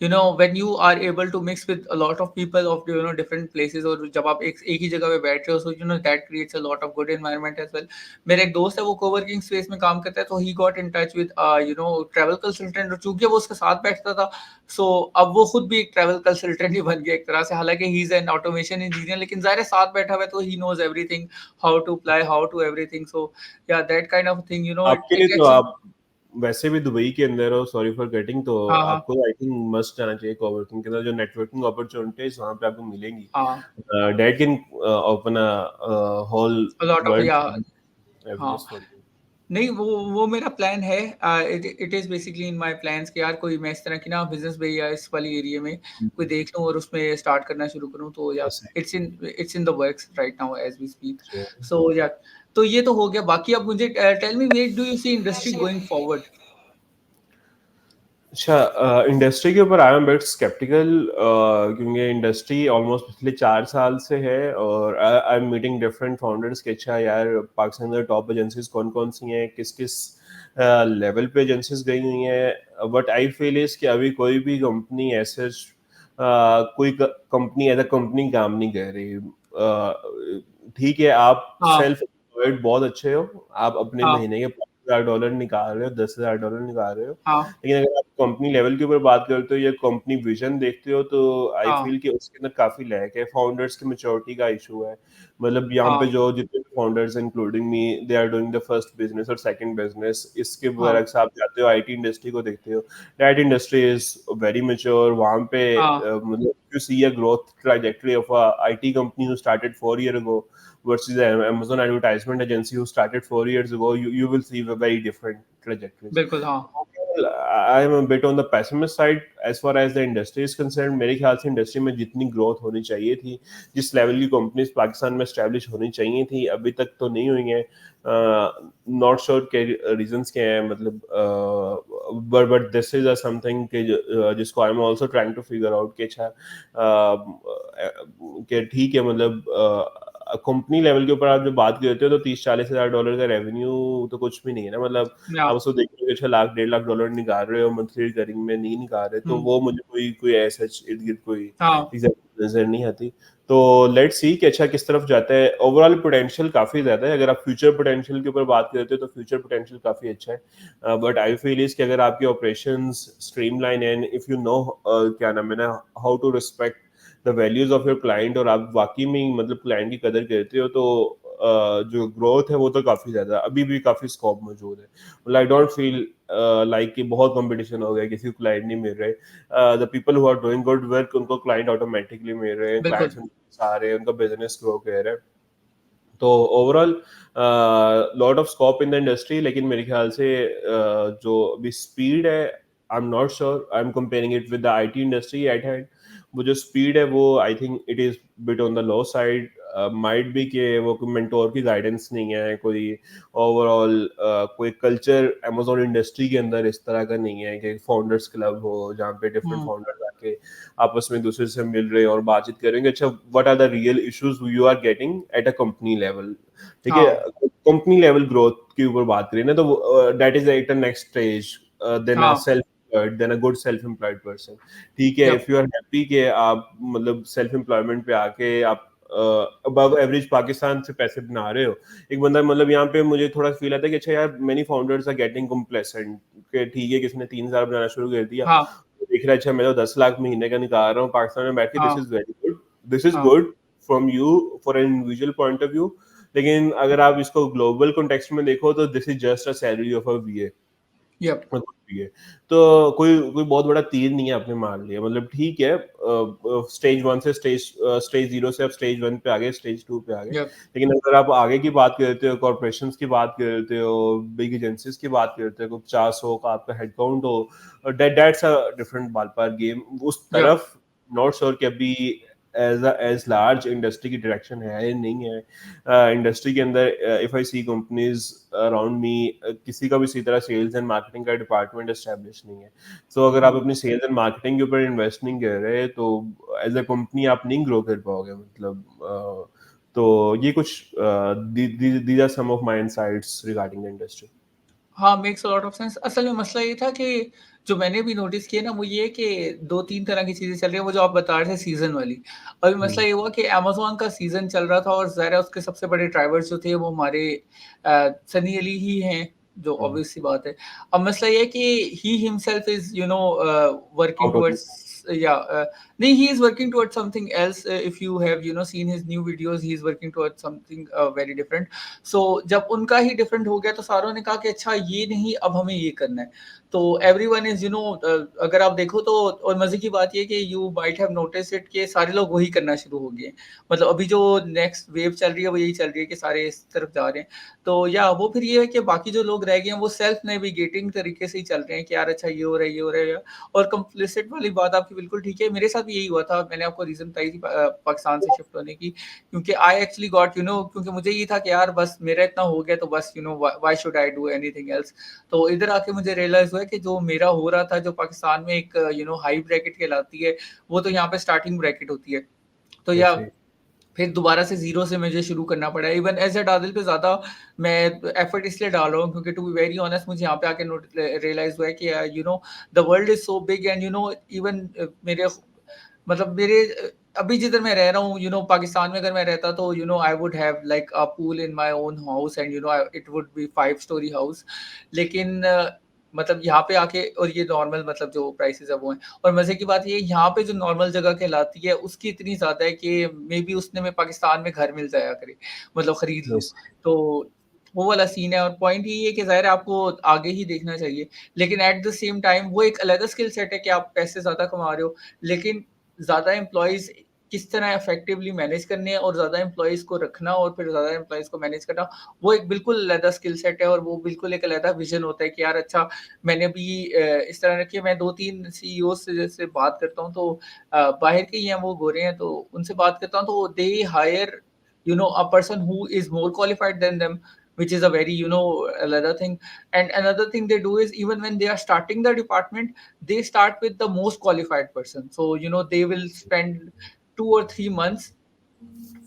when you are able to mix with a lot of people of different places, और जब आप एक ही जगह पे बैठ रहे हो, so that creates a lot of good environment as well. मेरा एक दोस्त है, वो कोवर्किंग स्पेस में काम करता है, तो he got in touch with travel consultant, और चूँकि वो उसके साथ बैठता था, सो अब वो खुद भी एक ट्रैवल कंसल्टेंट ही बन गया एक तरह से। हालाँकि he is an automation engineer, लेकिन ज़ाहिर है साथ बैठा हुआ है, तो he knows everything, how to apply, how to everything. So yeah that kind of thing it आपके लिए इट तो एक्चुअली। आप वैसे भी दुबई के अंदर हो, सॉरी फॉर कटिंग, तो हाँ, हाँ। आपको आई थिंक मस्ट जाना चाहिए कोवर्किंग के अंदर। जो नेटवर्किंग अपॉर्चुनिटीज वहाँ पे आपको मिलेंगी, हाँ, that can open a whole a lot of world या हाँ। Avenues for you. नहीं, वो मेरा प्लान है। It it is basically in my plans कि यार कोई मैं इस तरह की ना बिज़नेस भी या इस वाली एरिया में कोई देख लूँ और उसमें स्टार्ट करना शुरू करूँ, तो yeah it's in the works right now as we speak. So yeah तो ये तो हो गया। बाकी अब मुझे tell me, where do you see industry going forward? अच्छा, इंडस्ट्री के ऊपर आई एम बिट स्केप्टिकल, क्योंकि इंडस्ट्री ऑलमोस्ट पिछले 4 साल से है, और I am meeting different founders के अच्छा यार पाकिस्तान में टॉप एजेंसीज कौन कौन सी हैं, किस किस लेवल पे एजेंसीज गई हुई हैं। बट आई फील इज कि अभी कोई भी कंपनी ऐसे कोई कंपनी एज अ कंपनी काम नहीं कर रही। ठीक है, आप हाँ, सेल्फ एम्प्लॉयड बहुत अच्छे हो, आप अपने हाँ, महीने के $5,000 निकाल रहे हो, $10,000 निकाल रहे हो। हाँ, लेकिन अगर आप कंपनी लेवल के ऊपर बात करते हो या कंपनी विजन देखते हो, तो आई हाँ, फील कि उसके अंदर काफी लैक है, फाउंडर्स की मैच्योरिटी का इशू है। मतलब यहाँ पे हाँ, जो जितने founders including me, they are doing the first business और सेकंड बिजनेस। इसके हाँ, बरक्स आप जाते हो आईटी इंडस्ट्री को देखते हो, that industry is very mature. वहाँ पे हाँ, मतलब you see a growth trajectory of a IT company who started 4 years ago versus the Amazon advertisement agency who started 4 years ago. You will see a very different trajectories. बिल्कुल, हाँ, Well, I am a bit on the pessimist side as far as the industry is concerned. मेरे ख्याल से इंडस्ट्री में जितनी ग्रोथ होनी चाहिए थी, जिस लेवल की कंपनीज पाकिस्तान में एस्टेब्लिश होनी चाहिए थी, अभी तक तो नहीं हुई हैं। नॉट श्योर के रीजंस क्या हैं, मतलब बट दिस इज समथिंग के जिसको I am also trying to figure out कि अच्छा कि ठीक है, मतलब कंपनी लेवल के ऊपर आप जब बात करते हो तो 30-40 हज़ार डॉलर का रेवेन्यू तो कुछ भी नहीं है ना, मतलब या आप उसको देख रहे हो कि 6 लाख 1.5 लाख डॉलर निकाल रहे हो मंथली रिकरिंग में, नहीं निकाल रहे, तो हम्म, वो मुझे कोई कोई ऐसा इर्द गिर्द कोई हाँ एग्जाम्पल नजर नहीं आती। तो लेट्स सी कि अच्छा किस तरफ जाता है। ओवरऑल पोटेंशियल काफी ज्यादा है, अगर आप फ्यूचर पोटेंशियल के ऊपर बात करते हो तो फ्यूचर पोटेंशियल काफी अच्छा है, बट आई फील इज कि अगर आपके operations streamline and if you know क्या नाम है ना, how to respect the values of your client, और आप वाकई में मतलब क्लाइंट की कदर करते हो, तो जो ग्रोथ है वो तो काफी ज्यादा, अभी भी काफी स्कोप मौजूद है। मतलब आई डोंट फील लाइक कि बहुत कंपटीशन हो गया, किसी को क्लाइंट नहीं मिल रहे। The people who are doing good work उनको क्लाइंट ऑटोमेटिकली मिल रहे हैं, बिल्कुल। क्लाइंट्स आ रहे हैं, उनका बिजनेस ग्रो कर रहा है। तो overall lot of scope in the industry, लेकिन मेरे ख्याल से जो अभी स्पीड है, I am not sure, I am comparing it with the IT industry at hand. वो जो स्पीड है वो I think it is bit on the low side, might be कि वो कोई मेंटोर की गाइडेंस नहीं है, कोई ओवरऑल कोई कल्चर अमेजोन इंडस्ट्री के अंदर इस तरह का नहीं है कि फाउंडर्स क्लब हो जहाँ पे डिफरेंट हम्म, फाउंडर्स आके आपस में दूसरे से मिल रहे हैं और बातचीत करेंगे, अच्छा what are the real issues you are getting at a company level. ठीक है, हाँ कंपनी लेवल ग्रोथ के ऊपर बात करें ना, तो that is at the next stage then a हाँ self then a good self employed person. ठीक है, yup if you are happy कि आप मतलब सेल्फ एम्प्लॉयमेंट पे आके आप अबव एवरेज पाकिस्तान से पैसे बना रहे हो, एक बंदा मतलब यहाँ पे मुझे थोड़ा फील आता है कि अच्छा यार many founders are getting complacent कि ठीक है किसी ने 3 हज़ार बनाना शुरू कर दिया, हाँ तो देख रहा है अच्छा मैं तो 10 लाख महीने का निकाल रहा हूँ पाकिस्तान में बैठ के, दिस हाँ is very good, this is हाँ good from you for an individual point of view. लेकिन अगर आप इसको ग्लोबल कॉन्टेक्स्ट में देखो तो this is just a salary of a BA, yup और कुछ भी है। तो कोई कोई बहुत बड़ा तीर नहीं है आपने मार लिया, मतलब ठीक है स्टेज वन से स्टेज जीरो से आप स्टेज वन पे आ गए, स्टेज टू पे आ गए, यप लेकिन अगर आप आगे की बात करते हो, कॉर्पोरेशंस की बात करते हो, बिग एजेंसीज की बात करते हो, 50 100 का आपका हेडकाउंट हो, that's a different ballpark game उस यप तरफ। नॉट श्योर कि अभी एज लार्ज इंडस्ट्री की डायरेक्शन है या नहीं है। इंडस्ट्री के अंदर if I see companies around me, किसी का भी इसी तरह सेल्स एंड मार्केटिंग का डिपार्टमेंट एस्टेब्लिश नहीं है। सो अगर आप अपनी सेल्स एंड मार्केटिंग के ऊपर इन्वेस्ट नहीं कर रहे तो एज अ कंपनी आप नहीं ग्रो कर पाओगे, मतलब तो ये कुछ these are some of my insights regarding the industry. हाँ, makes a lot of sense. असल में मसला ये था कि जो मैंने भी नोटिस किया ना, वो ये है कि 2-3 तरह की चीज़ें चल रही हैं, वो जो आप बता रहे थे सीज़न वाली। अभी मसला ये हुआ कि अमेज़न का सीज़न चल रहा था और ज़ाहिर है उसके सबसे बड़े ड्राइवर्स जो थे वो हमारे सनी अली ही हैं, जो ऑब्वियस सी बात है। अब मसला ये है कि he himself is working out of towards या नहीं, he is working towards something else. If you have seen his new videos, he is working towards something very different. So जब उनका ही डिफरेंट हो गया तो सारों ने कहा कि अच्छा ये नहीं, अब हमें ये करना है। तो एवरीवन इज अगर आप देखो तो, और मजे की बात ये कि you might have notice it कि सारे लोग वही करना शुरू हो गए। मतलब अभी जो नेक्स्ट वेव चल रही है वो यही चल रही है कि सारे इस तरफ जा रहे हैं। तो या वो फिर ये है कि बाकी जो लोग रह गए हैं वो सेल्फ नेविगेटिंग तरीके से ही चल रहे हैं कि यार अच्छा ये हो रहा है, ये हो रहा है। और कंप्लिसिट वाली बात आपकी बिल्कुल ठीक है, मेरे साथ भी यही हुआ था। मैंने आपको रीजन बताई थी पाकिस्तान से शिफ्ट होने की, क्योंकि आई एक्चुअली गॉट क्योंकि मुझे ये था कि यार बस मेरा इतना हो गया तो बस why should I do anything else. तो इधर आके मुझे रियलाइज हुआ कि जो मेरा हो रहा था, जो पाकिस्तान में एक हाई ब्रैकेट कहलाती है, वो तो यहाँ पे स्टार्टिंग ब्रैकेट होती है। तो या ऐसे फिर दोबारा से ज़ीरो से मुझे शुरू करना पड़ा। इवन एज़ आदिल पे ज़्यादा मैं एफर्ट इसलिए डाल रहा हूँ क्योंकि टू बी वेरी ऑनेस्ट मुझे यहाँ पे आके रियलाइज़ हुआ है कि the world is so big and even मेरे मेरे अभी जिधर मैं रह रहा हूँ, पाकिस्तान में अगर मैं रहता तो I would have like a pool in my own house and it would B 5 story house. लेकिन यहाँ पे आके और ये नॉर्मल जो प्राइसेस है वो हैं। और मज़े की बात ये है, यहाँ पे जो नॉर्मल जगह कहलाती है उसकी इतनी ज़्यादा है कि मे बी उसने में पाकिस्तान में घर मिल जाया करे, खरीद लूँ। ऐसे तो वो वाला सीन है और पॉइंट यही है कि ज़ाहिर है आपको आगे ही देखना चाहिए। लेकिन एट द सेम टाइम वो एक अलग स्किल सेट है कि आप पैसे ज़्यादा कमा रहे हो, लेकिन ज़्यादा एम्प्लॉइज़ किस तरह इफेक्टिवली मैनेज करने हैं और ज़्यादा एम्प्लॉइज़ को रखना और फिर ज़्यादा एम्प्लॉइज़ को मैनेज करना, वो एक बिल्कुल अलग स्किल सेट है और वो बिल्कुल एक अलग विज़न होता है कि यार अच्छा मैंने भी इस तरह रखी है। मैं 2-3 सीईओ से जैसे बात करता हूँ तो बाहर के ही हैं, वो गोरे हैं, तो उनसे बात करता हूँ तो they hire a person who is more qualified than them, which is a very another thing. And another thing they do is even when they are starting the department, they start with the most qualified person. So they will spend 2 or 3 months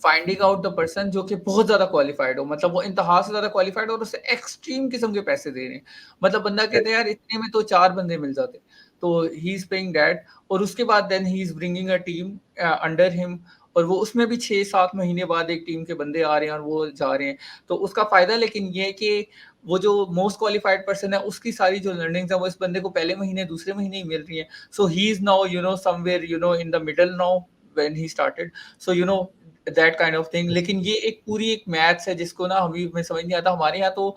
finding out the person जो कि बहुत ज्यादा क्वालिफाइड हो, मतलब वो इंतहा से ज्यादा क्वालिफाइड हो और उससे एक्सट्रीम किस्म के पैसे दे रहे हैं। मतलब बंदा कहते हैं यार इतने में तो 4 बंदे मिल जाते, तो ही इज पेइंग दैट। और उसके बाद देन ही is bringing a team under him, और वो उसमें भी 6-7 महीने बाद एक टीम के बंदे आ रहे हैं और वो जा रहे हैं। तो उसका फायदा लेकिन ये है कि वो जो मोस्ट क्वालिफाइड पर्सन है उसकी सारी जो लर्निंग्स है वो इस बंदे को पहले महीने दूसरे महीने ही मिल रही है। So he is now somewhere in the middle now when he started. So that kind of thing. लेकिन ये एक पूरी एक मैथ्स है जिसको ना हमें में समझ नहीं आता। हमारे यहाँ तो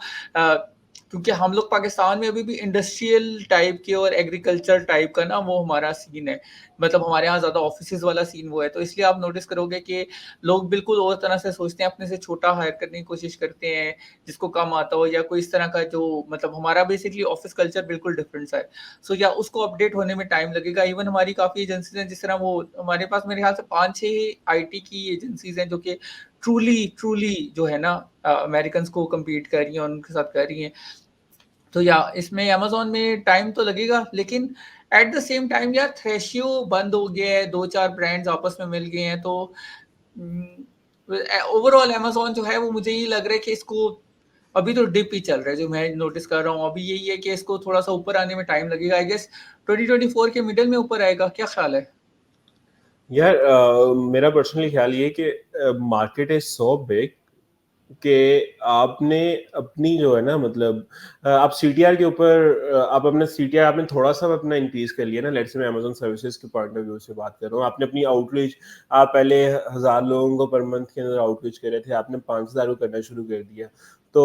क्योंकि हम लोग पाकिस्तान में अभी भी इंडस्ट्रियल टाइप के और एग्रीकल्चर टाइप का ना वो हमारा सीन है, मतलब हमारे यहाँ ज्यादा ऑफिसेज वाला सीन वो है। तो इसलिए आप नोटिस करोगे कि लोग बिल्कुल और तरह से सोचते हैं, अपने से छोटा हायर करने की कोशिश करते हैं जिसको कम आता हो, या कोई इस तरह का जो मतलब हमारा बेसिकली ऑफिस कल्चर बिल्कुल डिफरेंट सा है। सो या उसको अपडेट होने में टाइम लगेगा। इवन हमारी काफी एजेंसीज हैं, जिस तरह वो हमारे पास मेरे ख्याल से 5-6 आईटी की एजेंसीज हैं जो कि ट्रूली ट्रूली जो है ना अमेरिकन को कम्पीट कर रही हैं, उनके साथ कर रही हैं। तो या इसमें अमेज़न में टाइम तो लगेगा, लेकिन एट द सेम टाइम यार थ्रेशियो बंद हो गया है, 2-4 ब्रांड्स आपस में मिल गए हैं। तो ओवरऑल अमेज़न जो है वो मुझे ये लग रहा है कि इसको अभी तो डिप ही चल रहा है, जो मैं नोटिस कर रहा हूँ। अभी यही है कि इसको थोड़ा-सा ऊपर आने में टाइम लगेगा। आई गेस 2024 के मिडल में ऊपर आएगा, क्या ख़्याल है? यार मेरा पर्सनली ख्याल ये है कि मार्केट इज सो बिग कि आपने अपनी जो है ना मतलब आप सीटीआर के ऊपर आप अपना सीटीआर आपने थोड़ा सा अपना इंक्रीज कर लिया ना। लेट्स से मैं अमेजोन सर्विसेज के पॉइंट ऑफ व्यू से बात कर रहा हूँ। आपने अपनी आउटरीच, आप पहले 1000 लोगों को पर मंथ के अंदर आउटरीच कर रहे थे, आपने 5000 को करना शुरू कर दिया। तो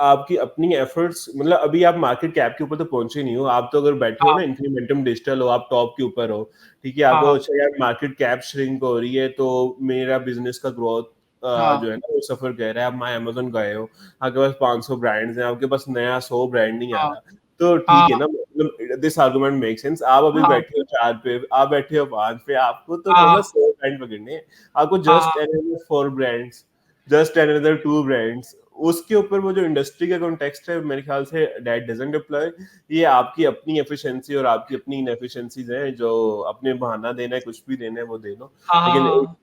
आपकी अपनी एफर्ट्स मतलब अभी आप मार्केट कैप के ऊपर तो पहुंचे नहीं हो। आप तो अगर बैठे हो हाँ, ना इंक्रीमेंटम डिजिटल हो, आप टॉप के ऊपर हो, ठीक है, हाँ, आपको हाँ, अच्छा यार मार्केट कैप श्रिंक हो रही है तो मेरा बिजनेस का ग्रोथ जो हाँ, है ना वो सफर कर रहा है। आप माई अमेजोन गए हो, आपके पास 500 ब्रांड्स हैं, आपके पास नया 100 ब्रांड नहीं आ हाँ, रहा, तो ठीक है हाँ, ना, मतलब दिस आर्गुमेंट मेक सेंस। आप अभी हाँ, बैठे हो 4 पे, आप बैठे हो 5 पे, आपको तो हाँ, मतलब 100 ब्रांड पकड़ने हैं। आपको हाँ, just another 4 brands, just another 2 brands, उसके ऊपर वो जो इंडस्ट्री का कॉन्टेक्स्ट है मेरे ख्याल से दैट डजंट अप्लाई। ये आपकी अपनी एफिशिएंसी और आपकी अपनी इनएफिशिएंसीज हैं, जो अपने बहाना देना है, कुछ भी देना है वो दे लो। हाँ, लेकिन हाँ।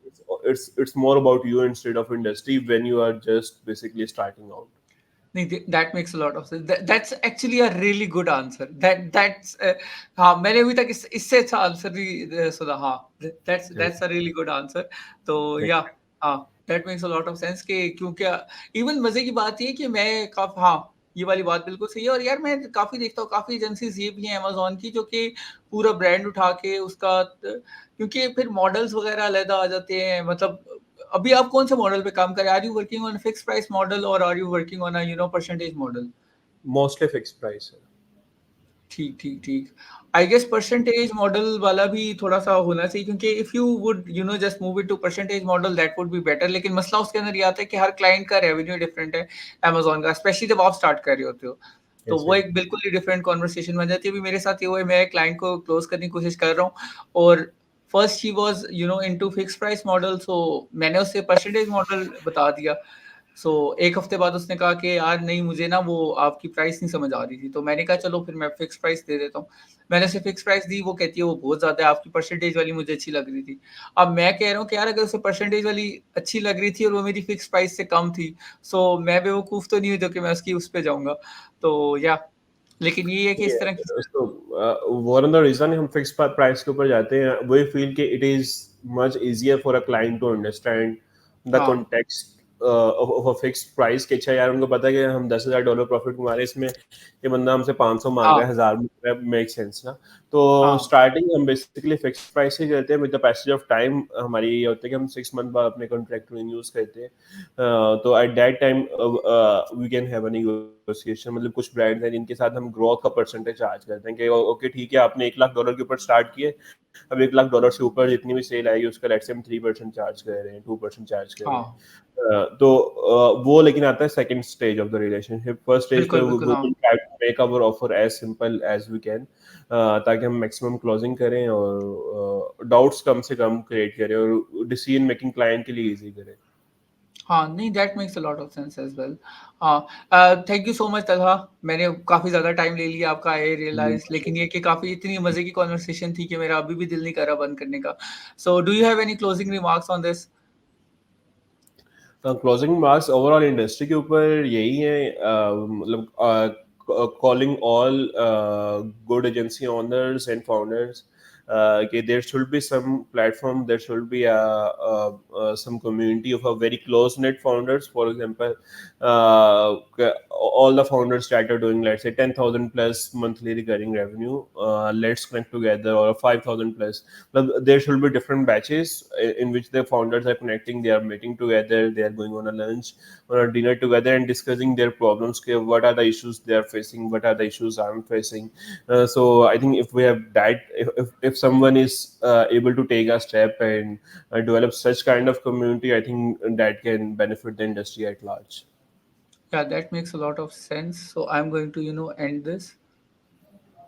it's more about you instead of industry when you are just basically starting out. नहीं, that makes a lot of sense. That's actually a really good answer. That's हाँ, मैंने अभी तक इससे अच्छा आंसर नहीं सुना। हाँ, that's Thank that's a really good answer. तो thank या हाँ, that makes a lot of sense कि क्योंकि इवन मजे की बात ये है कि मैं काफ़ी हाँ, ये वाली बात बिल्कुल सही है। और यार मैं काफ़ी देखता हूँ, काफ़ी एजेंसीज ये भी हैं अमेज़न की जो कि पूरा ब्रांड उठा के उसका क्योंकि फिर मॉडल्स वगैरह अलग आ जाते हैं। मतलब अभी आप कौन से मॉडल पे काम कर रहे हैं? Are you working on fix price model और are you working on a percentage model? mostly fixed price है। ठीक, ठीक, ठीक। आई गेस परसेंटेज मॉडल वाला भी थोड़ा-सा होना चाहिए, क्योंकि if you would just move it to percentage model that would be better. लेकिन मसला उसके अंदर ये आता है कि हर क्लाइंट का रेवेन्यू डिफरेंट है अमेज़न का, स्पेशली जब आप स्टार्ट कर रहे होते हो। तो Yes, वो yes. एक बिल्कुल ही डिफरेंट कन्वर्सेशन बन जाती है। अभी मेरे साथ ये हुआ है, मैं क्लाइंट को क्लोज़ करने की कोशिश कर रहा हूँ और first he was into fixed price model, so मैंने उसे परसेंटेज मॉडल बता दिया। सो 1 हफ्ते बाद उसने कहा कि यार नहीं, मुझे ना वो आपकी प्राइस नहीं समझ आ रही थी। तो मैंने कहा चलो फिर मैं फिक्स प्राइस दे देता हूँ। मैंने उसे फिक्स प्राइस दी, वो कहती है वो बहुत ज़्यादा है, आपकी परसेंटेज वाली मुझे अच्छी लग रही थी। अब मैं कह रहा हूँ कि यार अगर उसे परसेंटेज वाली अच्छी लग रही थी और वो मेरी फिक्स प्राइस से कम थी, सो मैं बेवकूफ़ तो नहीं हूँ जो कि मैं उसकी उस पे जाऊँगा। तो या लेकिन ये है कि इस तरह की Yeah, so one of the reason हम fixed price के ऊपर जाते हैं, we feel कि it is much easier for a client to understand the हाँ, context of a fixed price। कि अच्छा यार उनको पता है कि हम $10,000 प्रॉफिट कमा रहे हैं इसमें, ये बंदा हमसे 500 मांग हाँ, रहा है, 1000 मेक सेंस ना। तो हाँ, स्टार्टिंग हम बेसिकली फिक्स प्राइस से करते हैं। With the passage of time हमारी ये होता है कि हम 6 मंथ बाद अपने कॉन्ट्रैक्ट रिन्यूज करते हैं। तो at that time we can have a negotiation. मतलब कुछ ब्रांड्स हैं जिनके साथ हम ग्रोथ का परसेंटेज चार्ज करते हैं कि ओके ठीक है, आपने $1 लाख के ऊपर स्टार्ट किए, अब $1 लाख से ऊपर जितनी भी सेल आएगी उसका लेट्स से हम 3% चार्ज कर रहे हैं, 2% चार्ज कर रहे हैं। हाँ। तो वो लेकिन आता है second stage of the relationship. First stage पे बिल्कुल, बिल्कुल, वी हाँ। Will try to make our offer as simple as we can, ताकि हम मैक्सिमम क्लोजिंग करें और डाउट्स कम से कम क्रिएट करें और डिसीजन मेकिंग क्लाइंट के लिए इजी करें। हाँ, नहीं, that makes a lot of sense as well. हाँ, thank you so much Talha. मैंने काफ़ी ज़्यादा टाइम ले लिया आपका, आई रियलाइज़, लेकिन ये कि काफ़ी इतनी मज़े की कन्वर्सेशन थी कि मेरा अभी भी दिल नहीं कर रहा बंद करने का। So do you have any closing remarks on this? Closing marks overall industry के ऊपर यही है, मतलब calling all good agency owners and founders, कि there should be some platform, there should be some community of a very close knit founders. For example, all the founders started doing, let's say, 10,000 plus monthly recurring revenue. Let's connect together, or 5,000 plus. There should be different batches in which the founders are connecting. They are meeting together. They are going on a lunch or a dinner together and discussing their problems. What are the issues they are facing? What are the issues I'm facing? So I think if we have that, if someone is able to take a step and develop such kind of community, I think that can benefit the industry at large. Yeah, that makes a lot of sense. So I'm going to, end this.